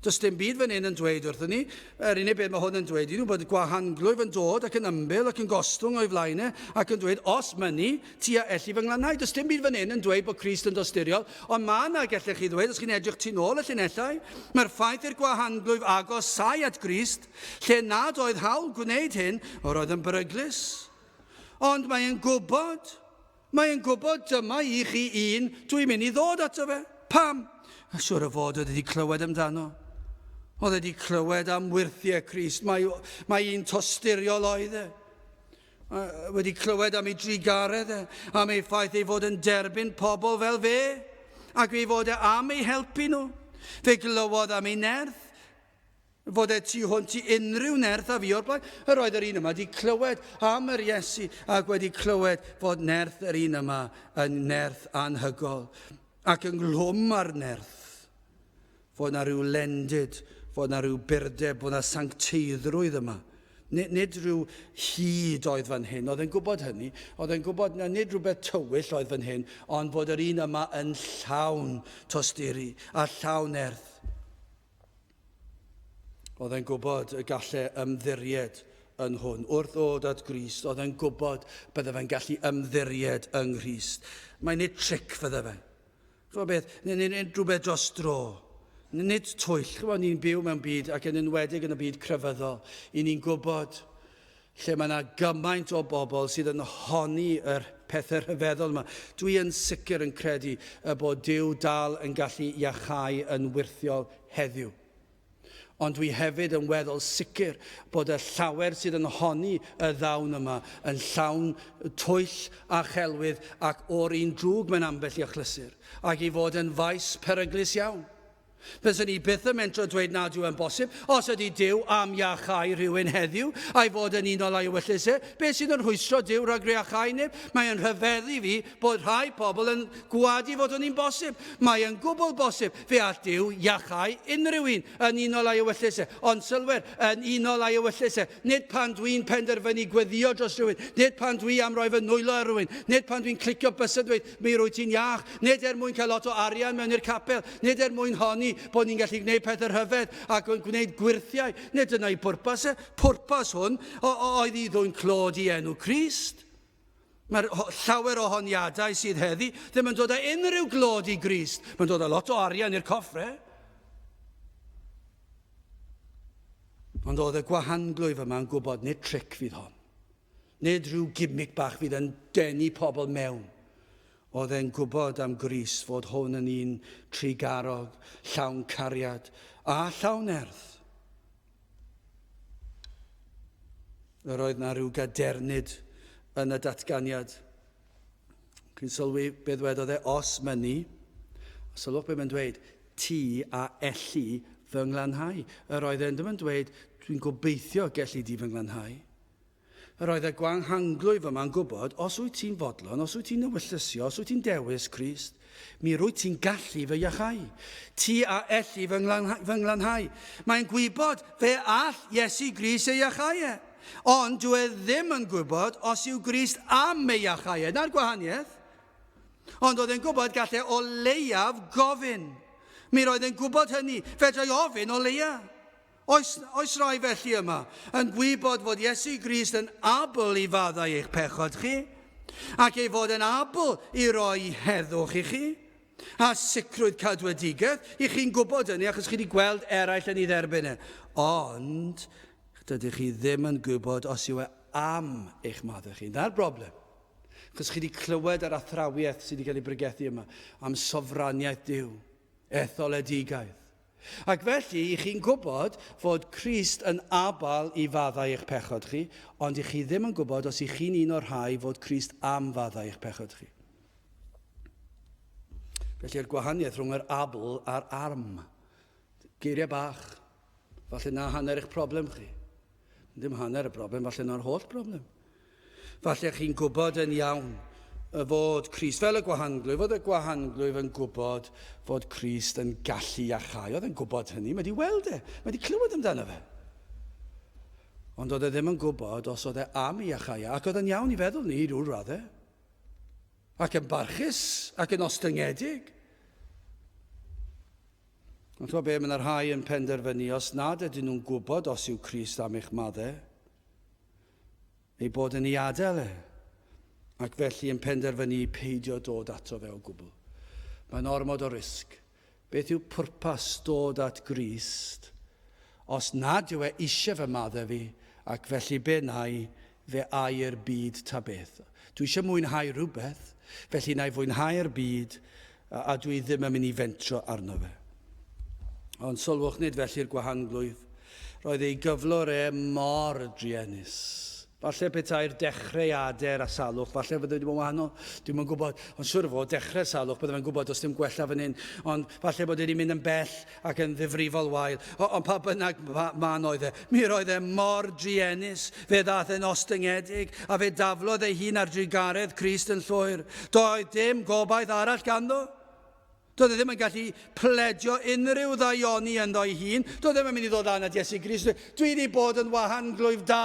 Does dim byd fan hyn yn dweud wrthyn ni. Yr unig beth mae hwn yn dweud i nhw bod y gwahanglwyf yn dod ac yn ymbil ac yn gostwng o'i flaenau ac yn dweud os mynnu tua elli fy nglanhau. Does dim byd fan hyn yn dweud bod Crist yn dosturiol, ond mae yna gallech chi ddweud, os chi'n edrych tu nôl y llinellau, mae'r ffaith i'r gwahanglwyf agosau at Grist, lle nad oedd hawl gwneud hyn, o'r oedd yn beryglus. Ond mae'n gwybod dyma i chi un dwi'n mynd i ddod ato fe. Pam? Siwr o fod oedd wedi clywed amdano. Oedd wedi clywed am wirthiau Crist. Mae un tosturiol oedd e. Wedi clywed am ei drigaredd e, am ei ffaith ei fod yn derbyn pobl fel fe, ac ei fod e am ei helpu nhw. Fe glywodd am ei nerth, fod e tu hwnt i unrhyw nerth a fi o'r blaen. Yr oedd yr un yma wedi clywed am yr Iesu, ac wedi clywed fod nerth yr un yma yn nerth anhygol. Ac yn glwm ar nerth, fod na rhyw lendid, fod na rhyw byrdeb, fod na sancteiddrwydd yma. Nid rhyw hyd oedd fan hyn, oedd e'n gwybod hynny. Oedd e'n gwybod na nid rhywbeth tywyll oedd fan hyn, ond bod yr un yma yn llawn tosturi a llawn erth. Oedd e'n gwybod y gallai ymddiried yn hwn. Wrth ddod at Grist, oedd e'n gwybod bydde fe'n gallu ymddiried yng Nghrist. Mae'n nid tric fydde fe. Chymod beth, nid rhywbeth dros dro. Nid twyll. Chymod, ni'n byw mewn byd ac yn enwedig yn y byd crefyddol. I ni'n gwybod lle mae yna gymaint o bobl sydd yn honni yr pethau rhyfeddol yma. Dwi yn sicr yn credu bod Duw dal yn gallu iachau yn wirthiol heddiw. Ond dwi hefyd yn weddol sicr bod y llawer sydd yn honni y ddawn yma yn llawn twyll a chelwydd ac o'r un drwg mewn ambell i achlysur ac i fod yn faes peryglus iawn. Fyswn ni byth yn mentro dweud nad yw yn bosib, os ydy Duw am iachau rhywun heddiw, a'i fod yn unol a'i wyllus beth sydd yn rhwystro Duw rhag iachau neb? Mae yn rhyfeddu fi bod rhai pobl yn gwadu fod hynny'n bosib. Mae yn gwbl bosib fe all Duw iachau unrhyw un yn unol a'i wyllus ond sylwer, yn unol a'i wyllus nid pan dwi'n penderfynu gweddio dros rhywun, nid pan dwi am roi fy nwylo ar rhywun, nid pan dwi'n clicio bysyd dweud, mi rwy ti'n iach, nid mwyn cael lot o arian mewn i'r capel, nid mwyn honni bod ni'n gallu gwneud pethau rhyfedd ac yn gwneud gwirthiau. Nid yna i pwrpas Pwrpas hwn oedd i ddwy'n clod i enw Crist. Mae'r llawer o honiadau sydd heddi ddim yn dod â unrhyw glod i Grist. Mae'n dod â lot o arian i'r coffre. Ond oedd y gwahanglwyf yma'n gwybod nid tric fydd hon. Nid rhyw gimmick bach fydd yn denu pobl mewn. Oedd e'n gwybod am Grist fod hwn yn un trigarog, llawn cariad a llawn erth. Yr oedd na rhyw gadernid yn y datganiad. Chi'n sylwi beth wedodd os mynnu. Sylwch beth mae'n dweud, ti a elli fy nglanhau. Yr oedd e'n ddim yn dweud, dwi'n gobeithio gellu di fy nglanhau. Yr oedd y gwahanglwyf yma'n gwybod, os wyt ti'n fodlon, os wyt ti'n newyllusio, os wyt ti'n dewis Crist, mi rwyt ti'n gallu fy iachau. Ti a elli fy nglanhau. Mae'n gwybod fe all Iesu Grist ei iachau. Ond dwi ddim yn gwybod os yw Grist am ei iachau. Na'r gwahaniaeth. Ond oedd e'n gwybod gallai o leiaf gofyn. Mi roedd e'n gwybod hynny. Fedrai ofyn o leia. Oes rai felly yma yn gwybod fod Iesu Grist yn abl i faddau eich pechod chi ac ei fod yn abl i roi heddwch i chi a sicrwydd cadwedigaeth. I chi'n gwybod hynny achos chi wedi gweld eraill yn ei dderbyn e. Ond dydych chi ddim yn gwybod os yw e am eich maddau chi. Na'r broblem. Achos chi wedi clywed yr athrawiaeth sydd wedi cael ei bregethu yma am sofraniaeth Duw, etholedigaeth. Ac felly, i chi'n gwybod fod Crist yn abal i faddau eich pechod chi, ond i chi ddim yn gwybod os i chi'n un o'r rhai fod Crist am faddau eich pechod chi. Felly'r gwahaniaeth rhwng yr abl a'r arm. Geiriau bach, falle na hanner eich problem chi. Ddim hanner y broblem, falle na'r holl broblem. Falle chi'n gwybod yn iawn fod Crist, fel y gwahanglwyf, oedd y gwahanglwyf yn gwybod fod Crist yn gallu iachau. Oedd e'n gwybod hynny, mae wedi weld e, mae wedi clywed amdano fe. Ond oedd e ddim yn gwybod os oedd e am i iachau, ac oedd e'n iawn i feddwl ni rhyw raddau. Ac yn barchus, ac yn ostyngedig. Ond ti'n be, mae'n rhai yn penderfynu, os nad ydyn nhw'n gwybod os yw Crist am eich maddau, ei bod yn ei adael e. Ac felly yn penderfynu peidio dod ato fe o gwbl. Mae'n ormod o risg. Beth yw pwrpas dod at Grist os nad yw e eisiau fy maddau fi ac felly be nai fe ai'r byd ta beth. Dwi eisiau mwynhau rhywbeth, felly na i fwynhau'r byd a dwi ddim yn mynd i fentro arno fe. Ond sylwch nid felly'r gwahanglwyf. Roedd ei gyflwr e mor drienus. Falle petai'r dechreuadau'r a salwch, falle fydde wedi bod yn wahanol, dwi'n yn gwybod, ond siwr fod dechrau salwch, bydde fe'n gwybod os dim gwella fan hyn, ond falle bod wedi mynd yn bell ac yn ddifrifol wael, ond pa bynnag man oedd e, mi roedd e mor drienus, fe ddath e'n ostyngedig, a fe daflodd ei hun ar drigaredd Crist yn llwyr. Doedd dim gobaith arall ganddo. Doedd e ddim yn gallu pledio unrhyw ddaioni ynddo ei hun. Doedd e ddim yn mynd i ddod â'n at Iesu Grist. Dwi wedi bod yn wahanglwyf da.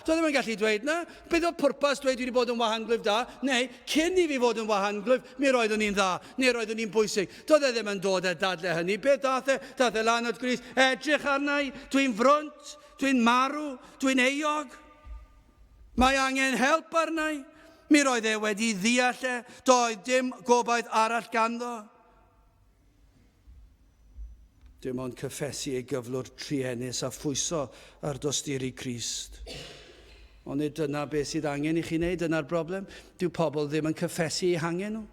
Doedd e ddim yn gallu dweud na. Beth oedd pwrpas dweud dwi wedi bod yn wahanglwyf da? Neu, cyn i fi fod yn wahanglwyf, mi roeddwn ni'n dda. Neu roeddwn ni'n bwysig. Doedd e ddim yn dod â dadle hynny. Beth dath e? Dath e lan at Grist. Edrych arnau. Dwi'n frwnt. Dwi'n marw. Dwi'n eog. Mae angen help arnau. Mi roedd e wedi ddeall e. Doedd dim gobaith arall ganddo. Dim ond cyffesu ei gyflwr trienus a phwyso ar dosturi Crist. Ond nid dyna beth sydd angen i chi wneud, dyna'r broblem. Dyw pobl ddim yn cyffesu eu hangen nhw.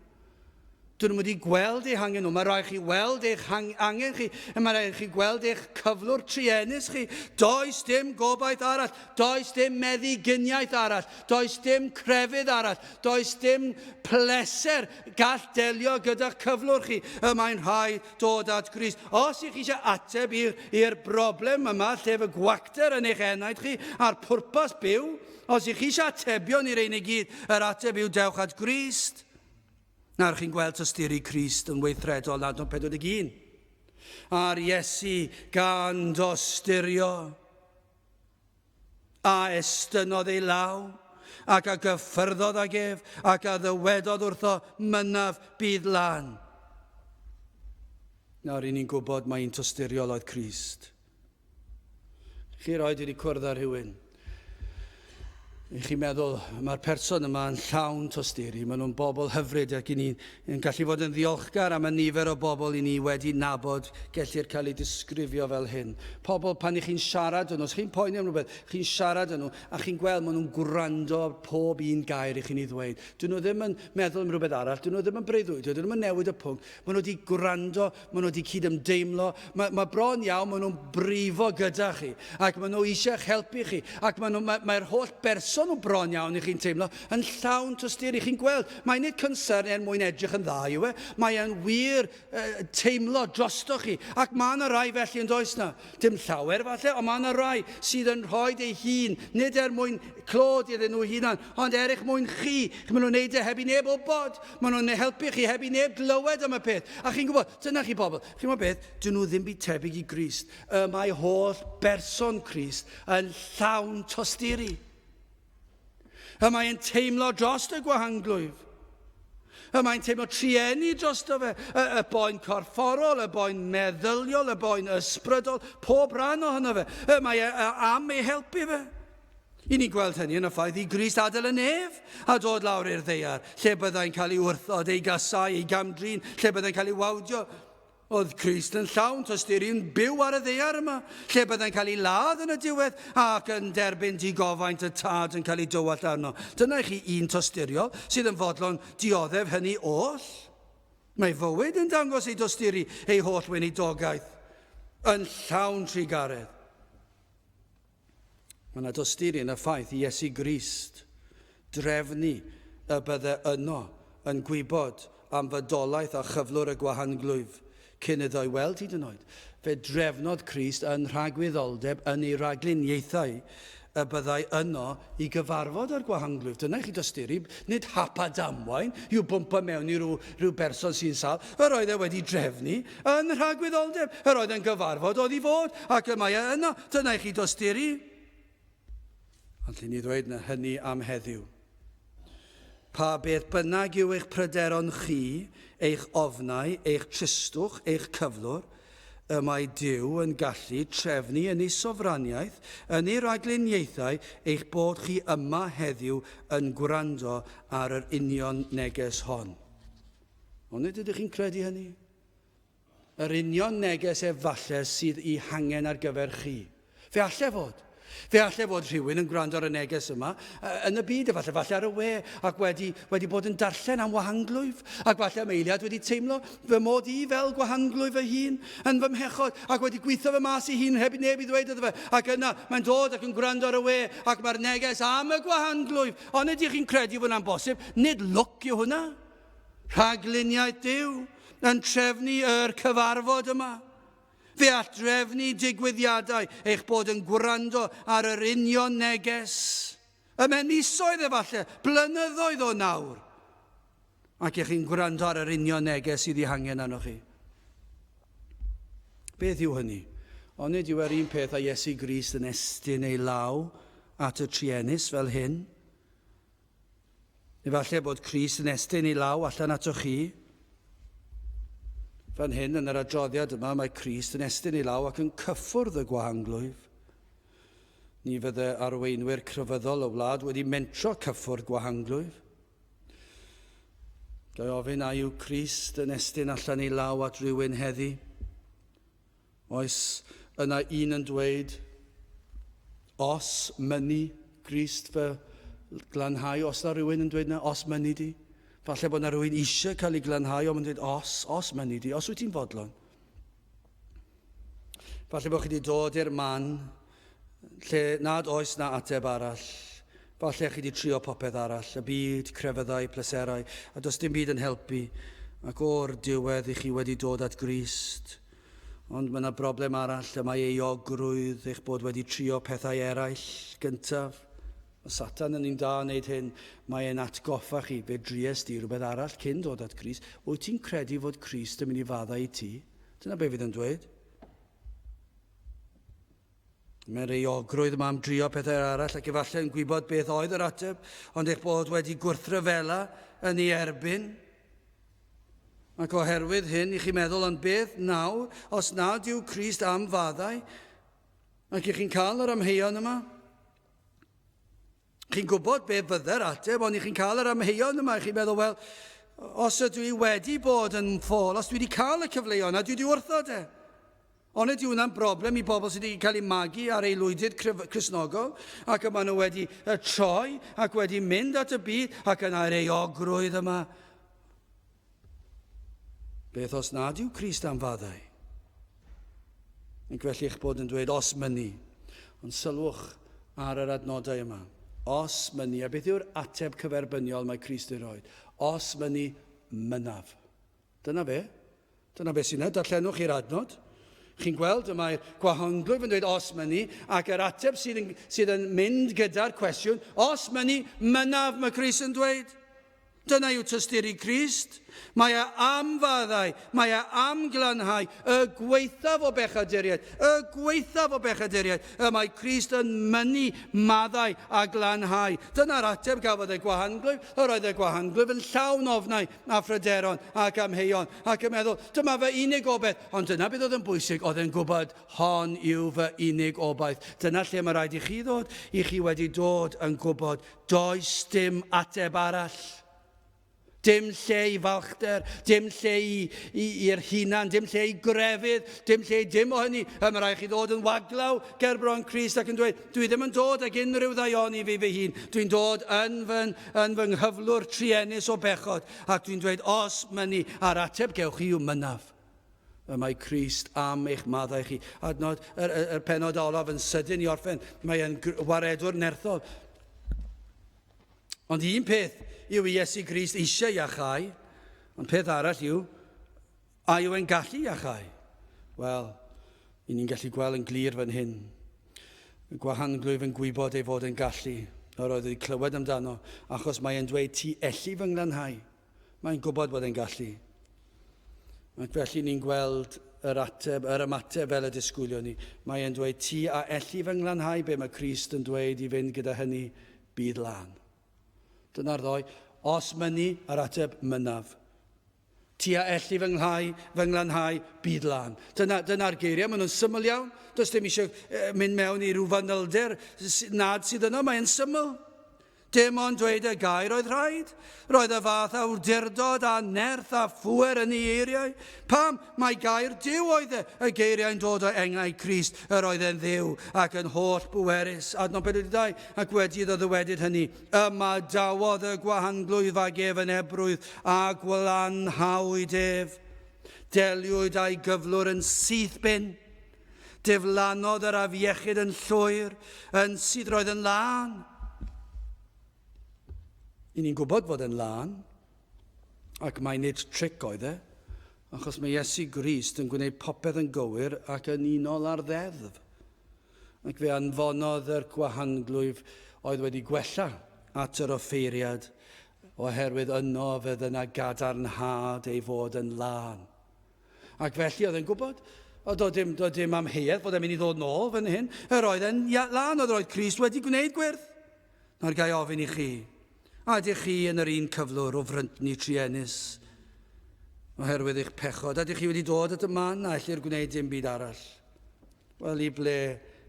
Dyn nhw wedi gweld eich hangen nhw. Mae rhaid chi weld eich angen chi. Mae rhaid chi gweld eich cyflwr trienus chi. Does dim gobaith arall. Does dim meddyginiaeth arall. Does dim crefydd arall. Does dim pleser gall delio gyda'ch cyflwr chi. Mae'n rhaid dod at Grist. Os ych chi eisiau ateb i'r broblem yma, lle fy gwacter yn eich enaid chi, a'r pwrpas byw, os ych chi eisiau atebion i'r ein i gyd, yr ateb yw dewch at Grist. Nawr chi'n gweld tysturi Crist yn weithredol nad o'n 41. A'r Iesu gan dosturio a estynodd ei law ac a gyffyrddodd ag ef ac a ddywedodd wrtho mynaf bydd lan. Nawr i ni'n gwybod mae'n tosturiol oedd Crist. Chi roed wedi cwrdd ar rhywun. I chi meddwl, mae'r person yma yn llawn tosturi. Maen nhw'n bobl hyfryd ac i ni'n gallu fod yn ddiolchgar am y nifer o bobl i ni wedi nabod gellir cael ei disgrifio fel hyn. Pobl pan i chi'n siarad yn nhw, chi'n poeni am rhywbeth, chi'n siarad yn nhw a chi'n gweld maen nhw'n gwrando pob un gair i chi'n ei ddweud. Dyn nhw ddim yn meddwl am rhywbeth arall, dyn nhw ddim yn breuddwydio, dyn nhw ddim yn newid y pwnc. Maen nhw wedi gwrando, maen nhw wedi cydymdeimlo. Mae bron iawn, maen nhw'n brifo gyda chi ac maen nhw eisiau helpu chi ac mae'r holl berson o bron iawn i chi'n teimlo yn llawn tosturi. Chi'n gweld, mae'n nid concern mwyn edrych yn dda yw e. Mae'n wir teimlo drosto chi. Ac mae yna rai felly yn does na. Dim llawer falle, ond mae yna rai sydd yn rhoi ei hun, nid mwyn clod iddyn nhw hunan, ond erich mwyn chi. Maen nhw'n neud e heb i neb wybod. Maen nhw'n helpu chi heb i neb glywed am y peth. A chi'n gwybod, dyna chi bobl. Chi'n gwybod beth? Dyn nhw ddim byd tebyg i Grist. Mae holl berson Crist yn llawn tosturi. Mae'n teimlo dros y gwahanglwyf. Mae'n teimlo triennu dros fe. Y boen corfforol, y boen meddyliol, y boen ysbrydol, pob rhan ohono fe. Mae am ei helpu fe. I ni gweld hynny yn y ffaith i Grist adael y nef a dod lawr i'r ddeiar, lle byddai'n cael ei wrthod, ei gasau, ei gamdrin, lle byddai'n cael ei wawdio. Oedd Crist yn llawn tosturi'n byw ar y ddeiar yma, lle byddai'n cael ei ladd yn y diwedd ac yn derbyn digofaint y tad yn cael ei dywallt arno. Dyna i chi un tosturiol sydd yn fodlon dioddef hynny oll. Mae fywyd yn dangos ei dosturi ei holl weinidogaeth yn llawn trigaredd. Mae yna dosturi yn y ffaith i Iesu Grist drefnu y bydde yno yn gwybod am fydolaeth a chyflwr y gwahanglwyf cyn iddo ei weld hyd yn oed. Fe drefnodd Crist yn rhagwyddoldeb yn ei ragluniaethau y byddai yno i gyfarfod ar gwahanglwyf. Dyna i chi dosturi, nid hapa damwain yw bwmpa mewn i rhyw berson sy'n sal. Yr oedd e wedi drefnu yn rhagwyddoldeb. Yr oedd e'n gyfarfod oedd i fod ac mae e yno. Dyna i chi dosturi. Ond llun i ddweud na hynny am heddiw. Pa beth bynnag yw eich pryderon chi, eich ofnau, eich tristwch, eich cyflwr, y mae Duw yn gallu trefnu yn ei sofraniaeth, yn ei ragluniaethau, eich bod chi yma heddiw yn gwrando ar yr union neges hon. Ond nid ydych chi'n credu hynny? Yr union neges efallai sydd i hangen ar gyfer chi. Fe allai fod. Fe allai fod rhywun yn gwrando ar y neges yma yn y byd, falle ar y we, ac wedi bod yn darllen am wahanglwyf, ac falle am eiliad wedi teimlo fy mod i fel gwahanglwyf y hun yn fy mhechod, ac wedi gweithio fy mas i hun heb i neb i ddweud iddo fe, ac yna mae'n dod ac yn gwrando ar y we, ac mae'r neges am y gwahanglwyf. Ond ydych chi'n credu fod hwnna'n bosib? Nid lwc yw hwnna. Rhagluniaeth Duw yn trefnu yr cyfarfod yma. Fe all drefnu digwyddiadau eich bod yn gwrando ar yr union neges. Y menisoedd efallai, blynyddoedd o nawr. ac eich chi'n gwrando ar yr union neges sydd ei hangen arnoch chi. Beth yw hynny? Ond nid yw yr un peth a Iesu Grist yn estyn ei law at y trienis fel hyn? Neu falle bod Crist yn estyn ei law allan atoch chi? Fan hyn, yn yr adroddiad yma, mae Crist yn estyn ei law ac yn cyffwrdd y gwahanglwyf. Ni fydde arweinwyr crefyddol y wlad wedi mentro cyffwrdd gwahanglwyf. Gai ofyn a yw Crist yn estyn allan ei law at rhywun heddi? Oes yna un yn dweud, os mynnu Crist fy glanhau, os yna rhywun yn dweud na, os mynnu di? Falle bod yna rhywun eisiau cael ei glanhau, ond yn dweud, os mynnu di, os wyt ti'n fodlon. Falle bod chi wedi dod i'r man lle nad oes na ateb arall. Falle chi wedi trio popeth arall, y byd, crefyddau, pleserau, a does dim byd yn helpu. Ac o'r diwedd i chi wedi dod at Grist. Ond mae yna broblem arall, y mae euogrwydd eich bod wedi trio pethau eraill gyntaf. Mae Satan yn un da yn wneud hyn, mae e'n atgoffa chi fe dries di rhywbeth arall cyn dod at Grist. Wyt ti'n credu fod Crist yn mynd i faddau i ti? Dyna be fydd yn dweud. Mae'r euogrwydd yma am drio pethau arall ac efallai yn gwybod beth oedd yr ateb, ond eich bod wedi gwrthryfela yn ei erbyn. Ac oherwydd hyn, i chi meddwl ond beth nawr, os nad yw Crist am faddau, ac i chi'n cael yr amheuon yma. Chi'n gwybod beth fydde'r ateb, ond i chi'n cael yr amheuon yma, i chi'n meddwl, wel, os ydw i wedi bod yn ffôl, os dwi wedi cael y cyfleon, a dwi wedi wrthod e. Ond ydy hwnna'n broblem i bobl sydd wedi cael eu magu ar aelwydydd Cristnogol, ac yma nhw wedi troi, ac wedi mynd at y byd, ac yna'r euogrwydd yma. Beth os nad yw Crist am faddau? Ac felly eich bod yn dweud os mynnu. Ond sylwch ar yr adnodau yma. Os mynnu. A beth yw'r ateb cyferbyniol mae Crist yn rhoi? Os mynnu mynaf. Dyna fe. Dyna be sy'n darllenwch i'r adnod. Chi'n gweld, mae'r gwahanglwyf yn dweud os mynnu, ac yr ateb sydd yn mynd gyda'r cwestiwn, os mynnu mynaf mae Crist yn dweud. Dyna yw tysturi Crist. Mae e am faddau, mae e am glanhau, y gweithaf o bechaduriaid, y mae Crist yn mynnu maddau a glanhau. Dyna'r ateb gafodd y gwahanglwyf. Yr oedd y gwahanglwyf yn llawn ofnau a phryderon ac amheuon, ac yn meddwl, dyma fy unig obaith. Ond dyna beth oedd yn bwysig, oedd yn gwybod, hon yw fy unig obaith. Dyna lle mae rhaid i chi ddod, i chi wedi dod yn gwybod, does dim ateb arall. Dim lle i falchder, dim lle i'r hunan, dim lle i grefydd, dim o hynny. Mae rhaid chi ddod yn waglaw ger bron Crist ac yn dweud, dwi ddim yn dod ag unrhyw ddaioni fi fy hun. Dwi'n dod yn fy nghyflwr trienis o bechod. Ac dwi'n dweud, os mynnu, a'r ateb gewch chi yw mynaf. Mae Crist am eich maddau chi. Adnod, yr penod olaf yn sydyn i orffen, mae e'n waredwr nerthol. Ond un peth yw i Iesu Grist eisiau iachau, ond peth arall yw, a yw e'n gallu iachau? Wel, i ni'n gallu gweld yn glir fan hyn. Y gwahanglwyf yn gwybod ei fod yn gallu. Yr oedd wedi clywed amdano, achos mae e'n dweud ti elli fy nglanhau. Mae'n gwybod bod e'n gallu. Ac felly ni'n gweld yr ymateb fel y disgwylio ni. Mae e'n dweud ti a elli fy nglanhau, be mae Crist yn dweud i fynd gyda hynny byd lan. Dyna'r ddoi. Os mynnu, yr ateb mynaf. Ti a elli fy nglanhau byd lan. Dyna'r geiriau, maen nhw'n syml iawn. Does dim eisiau mynd mewn i rhyw fanylder nad sydd yno, mae'n syml. Dim ond dweud y gair oedd rhaid. Roedd y fath awdurdod a nerth a phwer yn ei eiriau. Pam? Mae gair Duw oedd y geiriau'n dod o engau Crist, yr oedd yn ddiw ac yn holl bwerus. Adnod 42, ac wedi ddywedyd hynny. Yma dawodd y gwahanglwydd ag ef yn ebrwydd a gwalanhawyd ef. Deliwyd a'i gyflwr yn syth bin. Diflannodd yr afiechyd yn llwyr, yn sydd roedd yn lan. I ni'n gwybod fod yn lan, ac mae nid tric oedd e, achos mae Iesu Grist yn gwneud popeth yn gywir ac yn unol ar ddeddf. Ac fe anfonodd yr gwahanglwyf oedd wedi gwella at yr offeiriad, oherwydd yno fydd yna gadarnhad ei fod yn lan. Ac felly oedd e'n gwybod, o dod dim amheuaeth fod e'n mynd i ddod nôl fan hyn. Yr oedd e'n lan, oedd roedd Crist wedi gwneud gwyrdd. Nawr gai ofyn i chi, a ydych chi yn yr un cyflwr o fryntni trienus oherwydd eich pechod? Ydych chi wedi dod at y man a allir gwneud dim byd arall? Wel, i ble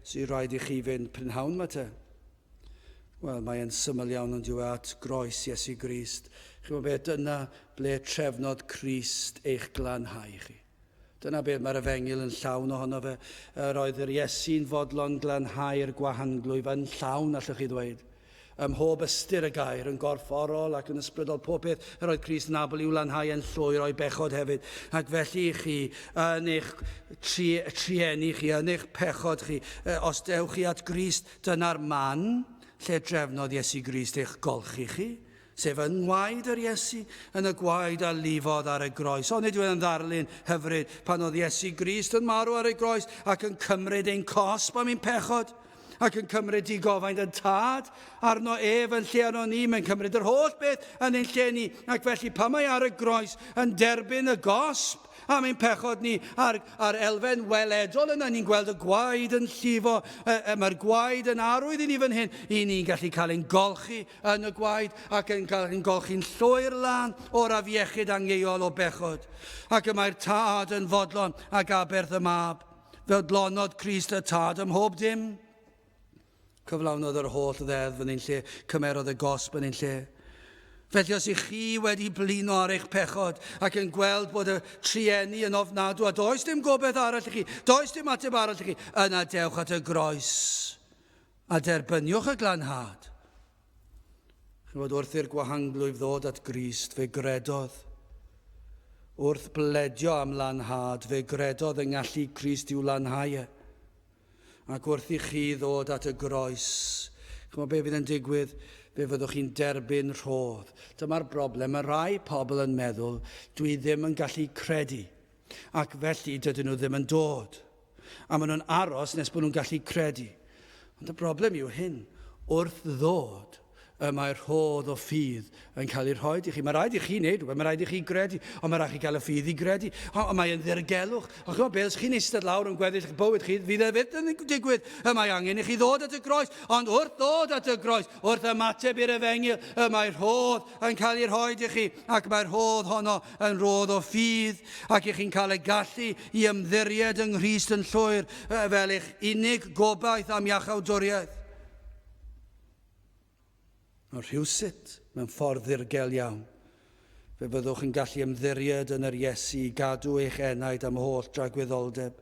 sy'n rhaid i chi fynd prynhawn ma te? Wel, mae'n syml iawn yn diwy at groes Iesu Grist. Chi'n beth, dyna ble trefnod Crist eich glanhau chi. Dyna beth mae'r Efengil yn llawn ohono fe. Roedd yr Iesu'n fodlon glanhau'r gwahanglwyf yn llawn, allwch chi ddweud. Ym mhob ystyr y gair yn gorfforol ac yn ysbrydol pob peth, yr oedd Crist yn abol i'w lanhau yn llwyr o'i bechod hefyd. Ac felly chi, yn eich trienni chi, yn eich pechod chi, os dewch chi at Grist, dyna'r man lle drefnodd Iesu Grist eich golchi chi, sef yn ngwaed yr Iesu, yn y gwaed a lifodd ar y groes. Ond nid yw'n ddarlun hyfryd pan oedd Iesu Grist yn marw ar y groes ac yn cymryd ein cosb am ein pechod, ac yn cymryd i gofaint yn tad arno ef yn lle arno ni, mae'n cymryd yr holl beth yn ein lle ni, ac felly pan mae ar y groes yn derbyn y gosb am ein pechod ni ar elfen weledol yna, ni'n gweld y gwaed yn llifo, mae'r gwaed yn arwydd i ni fan hyn, i ni'n gallu cael ein golchi yn y gwaed ac yn cael ein golchi'n llwyr lan o'r afiechyd angheuol o bechod. Ac y mae'r tad yn fodlon ac aberth y mab, fodlonod Crist y tad ym mhob dim. Cyflawnodd yr holl ddeddf yn ein lle, cymerodd y gosb yn ein lle. Felly os ych chi wedi blino ar eich pechod ac yn gweld bod y trienni yn ofnadw a does dim gobeith arall i chi, does dim ateb arall i chi, yna dewch at y groes a derbyniwch y glanhad. Chybod, wrth i'r gwahanglwyf ddod at Grist, fe gredodd. Wrth bledio am lanhad, fe gredodd yng ngallu Crist i'w lanhau e. Ac wrth i chi ddod at y groes, chymod be fydd yn digwydd? Fe fyddwch chi'n derbyn rhodd. Dyma'r broblem. Mae rai pobl yn meddwl, dwi ddim yn gallu credu, ac felly dydyn nhw ddim yn dod. A maen nhw'n aros nes bod nhw'n gallu credu. Ond y broblem yw hyn, wrth ddod, mae'r rhodd o ffydd yn cael ei rhoi i chi. Mae rhaid i chi wneud, mae rhaid i chi gredu, ond mae rhaid i chi cael y ffydd i gredu. Ond mae'n ddirgelwch. Ond chymod beth, os chi'n eistedd lawr yn gweddill eich bywyd chi, fydd e fydd yn digwydd. Mae angen i chi ddod at y groes, ond wrth ddod at y groes, wrth ymateb i'r Efengil, mae'r rhodd yn cael ei rhoi i chi, ac mae'r rhodd honno yn rhodd o ffydd, ac i chi'n cael y gallu i ymddiried yng Nghrist yn llwyr fel eich unig gobaith am iachawdwriaeth. Mae rhywsut mewn ffordd ddirgel iawn. Fe byddwch yn gallu ymddiried yn yr Iesu i gadw eich enaid am holl dragwyddoldeb.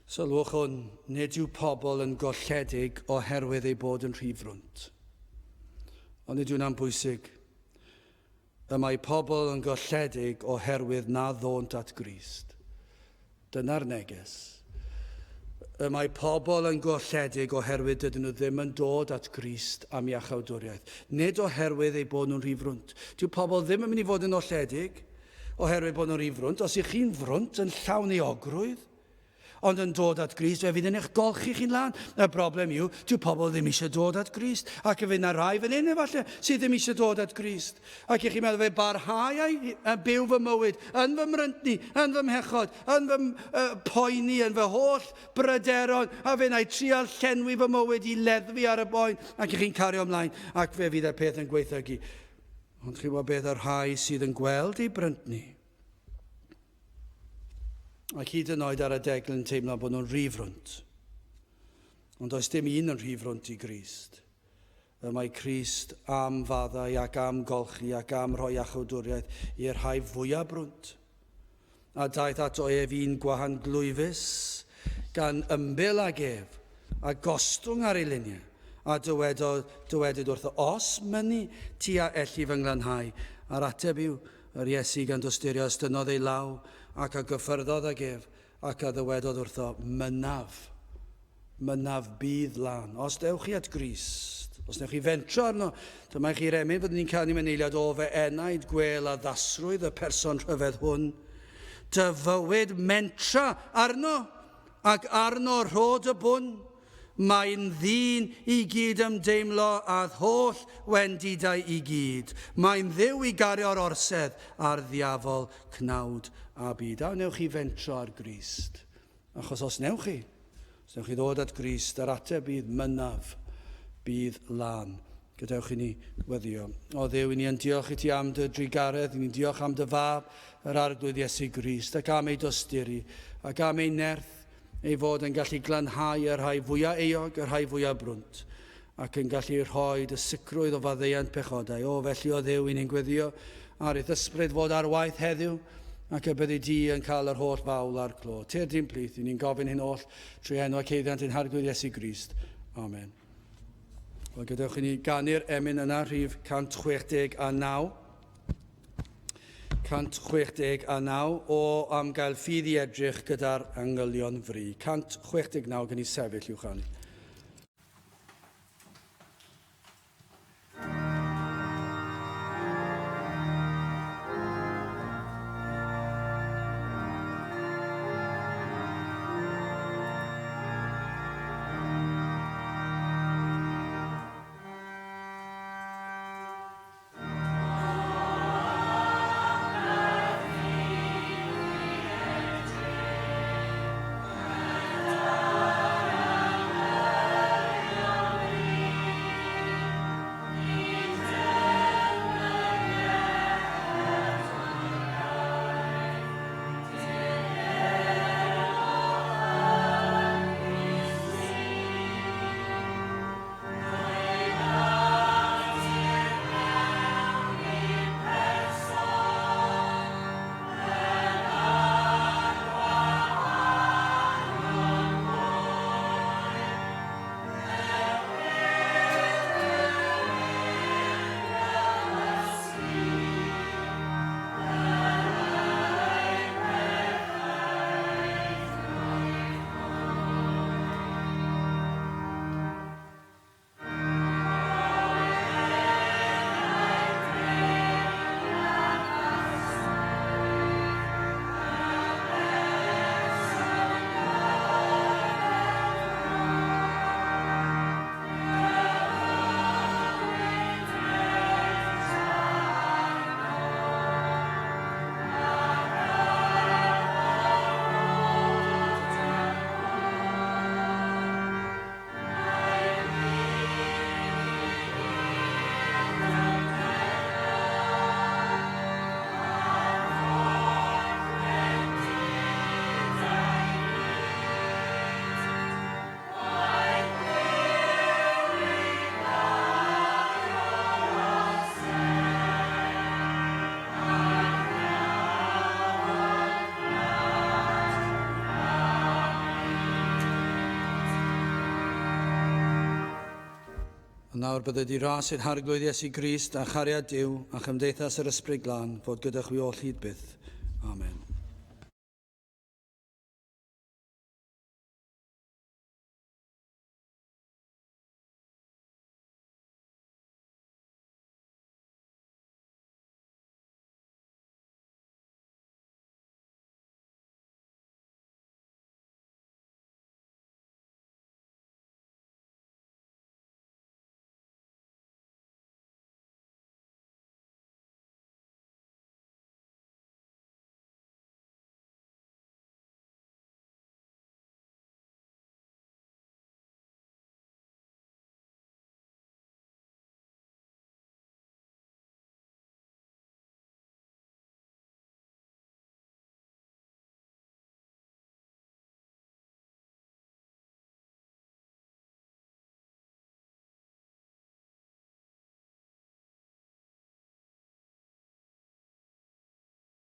Sylwch hwn, nid yw pobl yn golledig oherwydd ei bod yn rhifrwnt. Ond nid yw'n bwysig. Y mae pobl yn golledig oherwydd na ddont at Grist. Dyna'r neges. Y mae pobl yn golledig oherwydd dydyn nhw ddim yn dod at Grist am iachawdwriaeth. Nid oherwydd ei bod nhw'n rhifrwnt. Dyw pobl ddim yn mynd i fod yn olledig oherwydd bod nhw'n rhifrwnt. Os ych chi'n frwnt yn llawn euogrwydd, ond yn dod at Grist, fe fydd yn eich golchi chi'n lan. Y broblem yw, dyw pobl ddim eisiau dod at Grist, ac y fydd yna rai fan hyn efallai sydd ddim eisiau dod at Grist. Ac i chi meddwl fe barhau a byw fy mywyd, yn fy mryntni, yn fy mhechod, yn fy poeni, yn fy holl bryderon, a fe wna i trial llenwi fy mywyd i leddfu ar y boen, ac i chi'n cario ymlaen, ac fe fydd y peth yn gweithiogi. Ond chi'n gwybod beth yr rhai sydd yn gweld ei bryntni, ac hyd yn oed ar y degl yn teimlo bod nhw'n rhifrwnt. Ond does dim un yn rhifrwnt i Grist. Y mae Crist am faddau ac am golchi ac am rhoi achawdwriaeth i'r rhai fwyaf brwnt. A daeth ato ef un gwahanglwyfus gan ymbil ag ef a gostwng ar ei luniau. A dywedyd wrtho, os mynnu ti a elli fy nglanhau. A'r ateb yw, yr Iesu gan dostyrio ystynnodd ei law ac a gyffyrddodd ag ef ac a ddywedodd wrtho, mynaf bydd lan. Os dewch chi at Grist, os dewch chi fentro arno, dyma chi'r emyn fod ni'n cael ei meneiliad o fe enaid gwel a ddasrwydd y person rhyfedd hwn. Dy fywyd mentra arno ac arno rhod y bwn. Mae'n ddyn i gyd ymdeimlo a'r holl wendidau i gyd. Mae'n dduw i gario'r orsedd a'r ddiafol cnawd a byd. A wnewch chi fentro ar Grist. Achos os newch chi ddod at Grist, yr ateb bydd mynaf, bydd lan. Gadewch i ni weddio. O Dduw, i ni yn diolch i ti am dy drigaredd, i ni'n diolch am dy fab, yr arglwydd Iesu Grist, ac am ei dosturi, ac am ei nerth, ei fod yn gallu glanhau y rhai fwyaf eog, y rhai fwyaf brwnt, ac yn gallu rhoi y sicrwydd o faddeuant pechodau. O, felly o Dduw, i ni'n gweddio ar ei ddysbryd fod ar waith heddiw, ac y byddu di yn cael yr holl fawl a'r clo. Teir di'n plith, i ni'n gofyn hyn oll trwy enw ac eiddiant yn harglwydd Iesu Grist. Amen. Wel, gadewch i ni ganu'r emyn yna, rhif 169. 169 o am gael ffydd i edrych gyda'r angylion fri. 169 gan i sefyll i'w chanu. Nawr bydde di ras i'r harglwydd Iesu Grist a chariad Duw a chymdeithas yr Ysbryd Glân fod gyda chwi o hyd byth. Amen.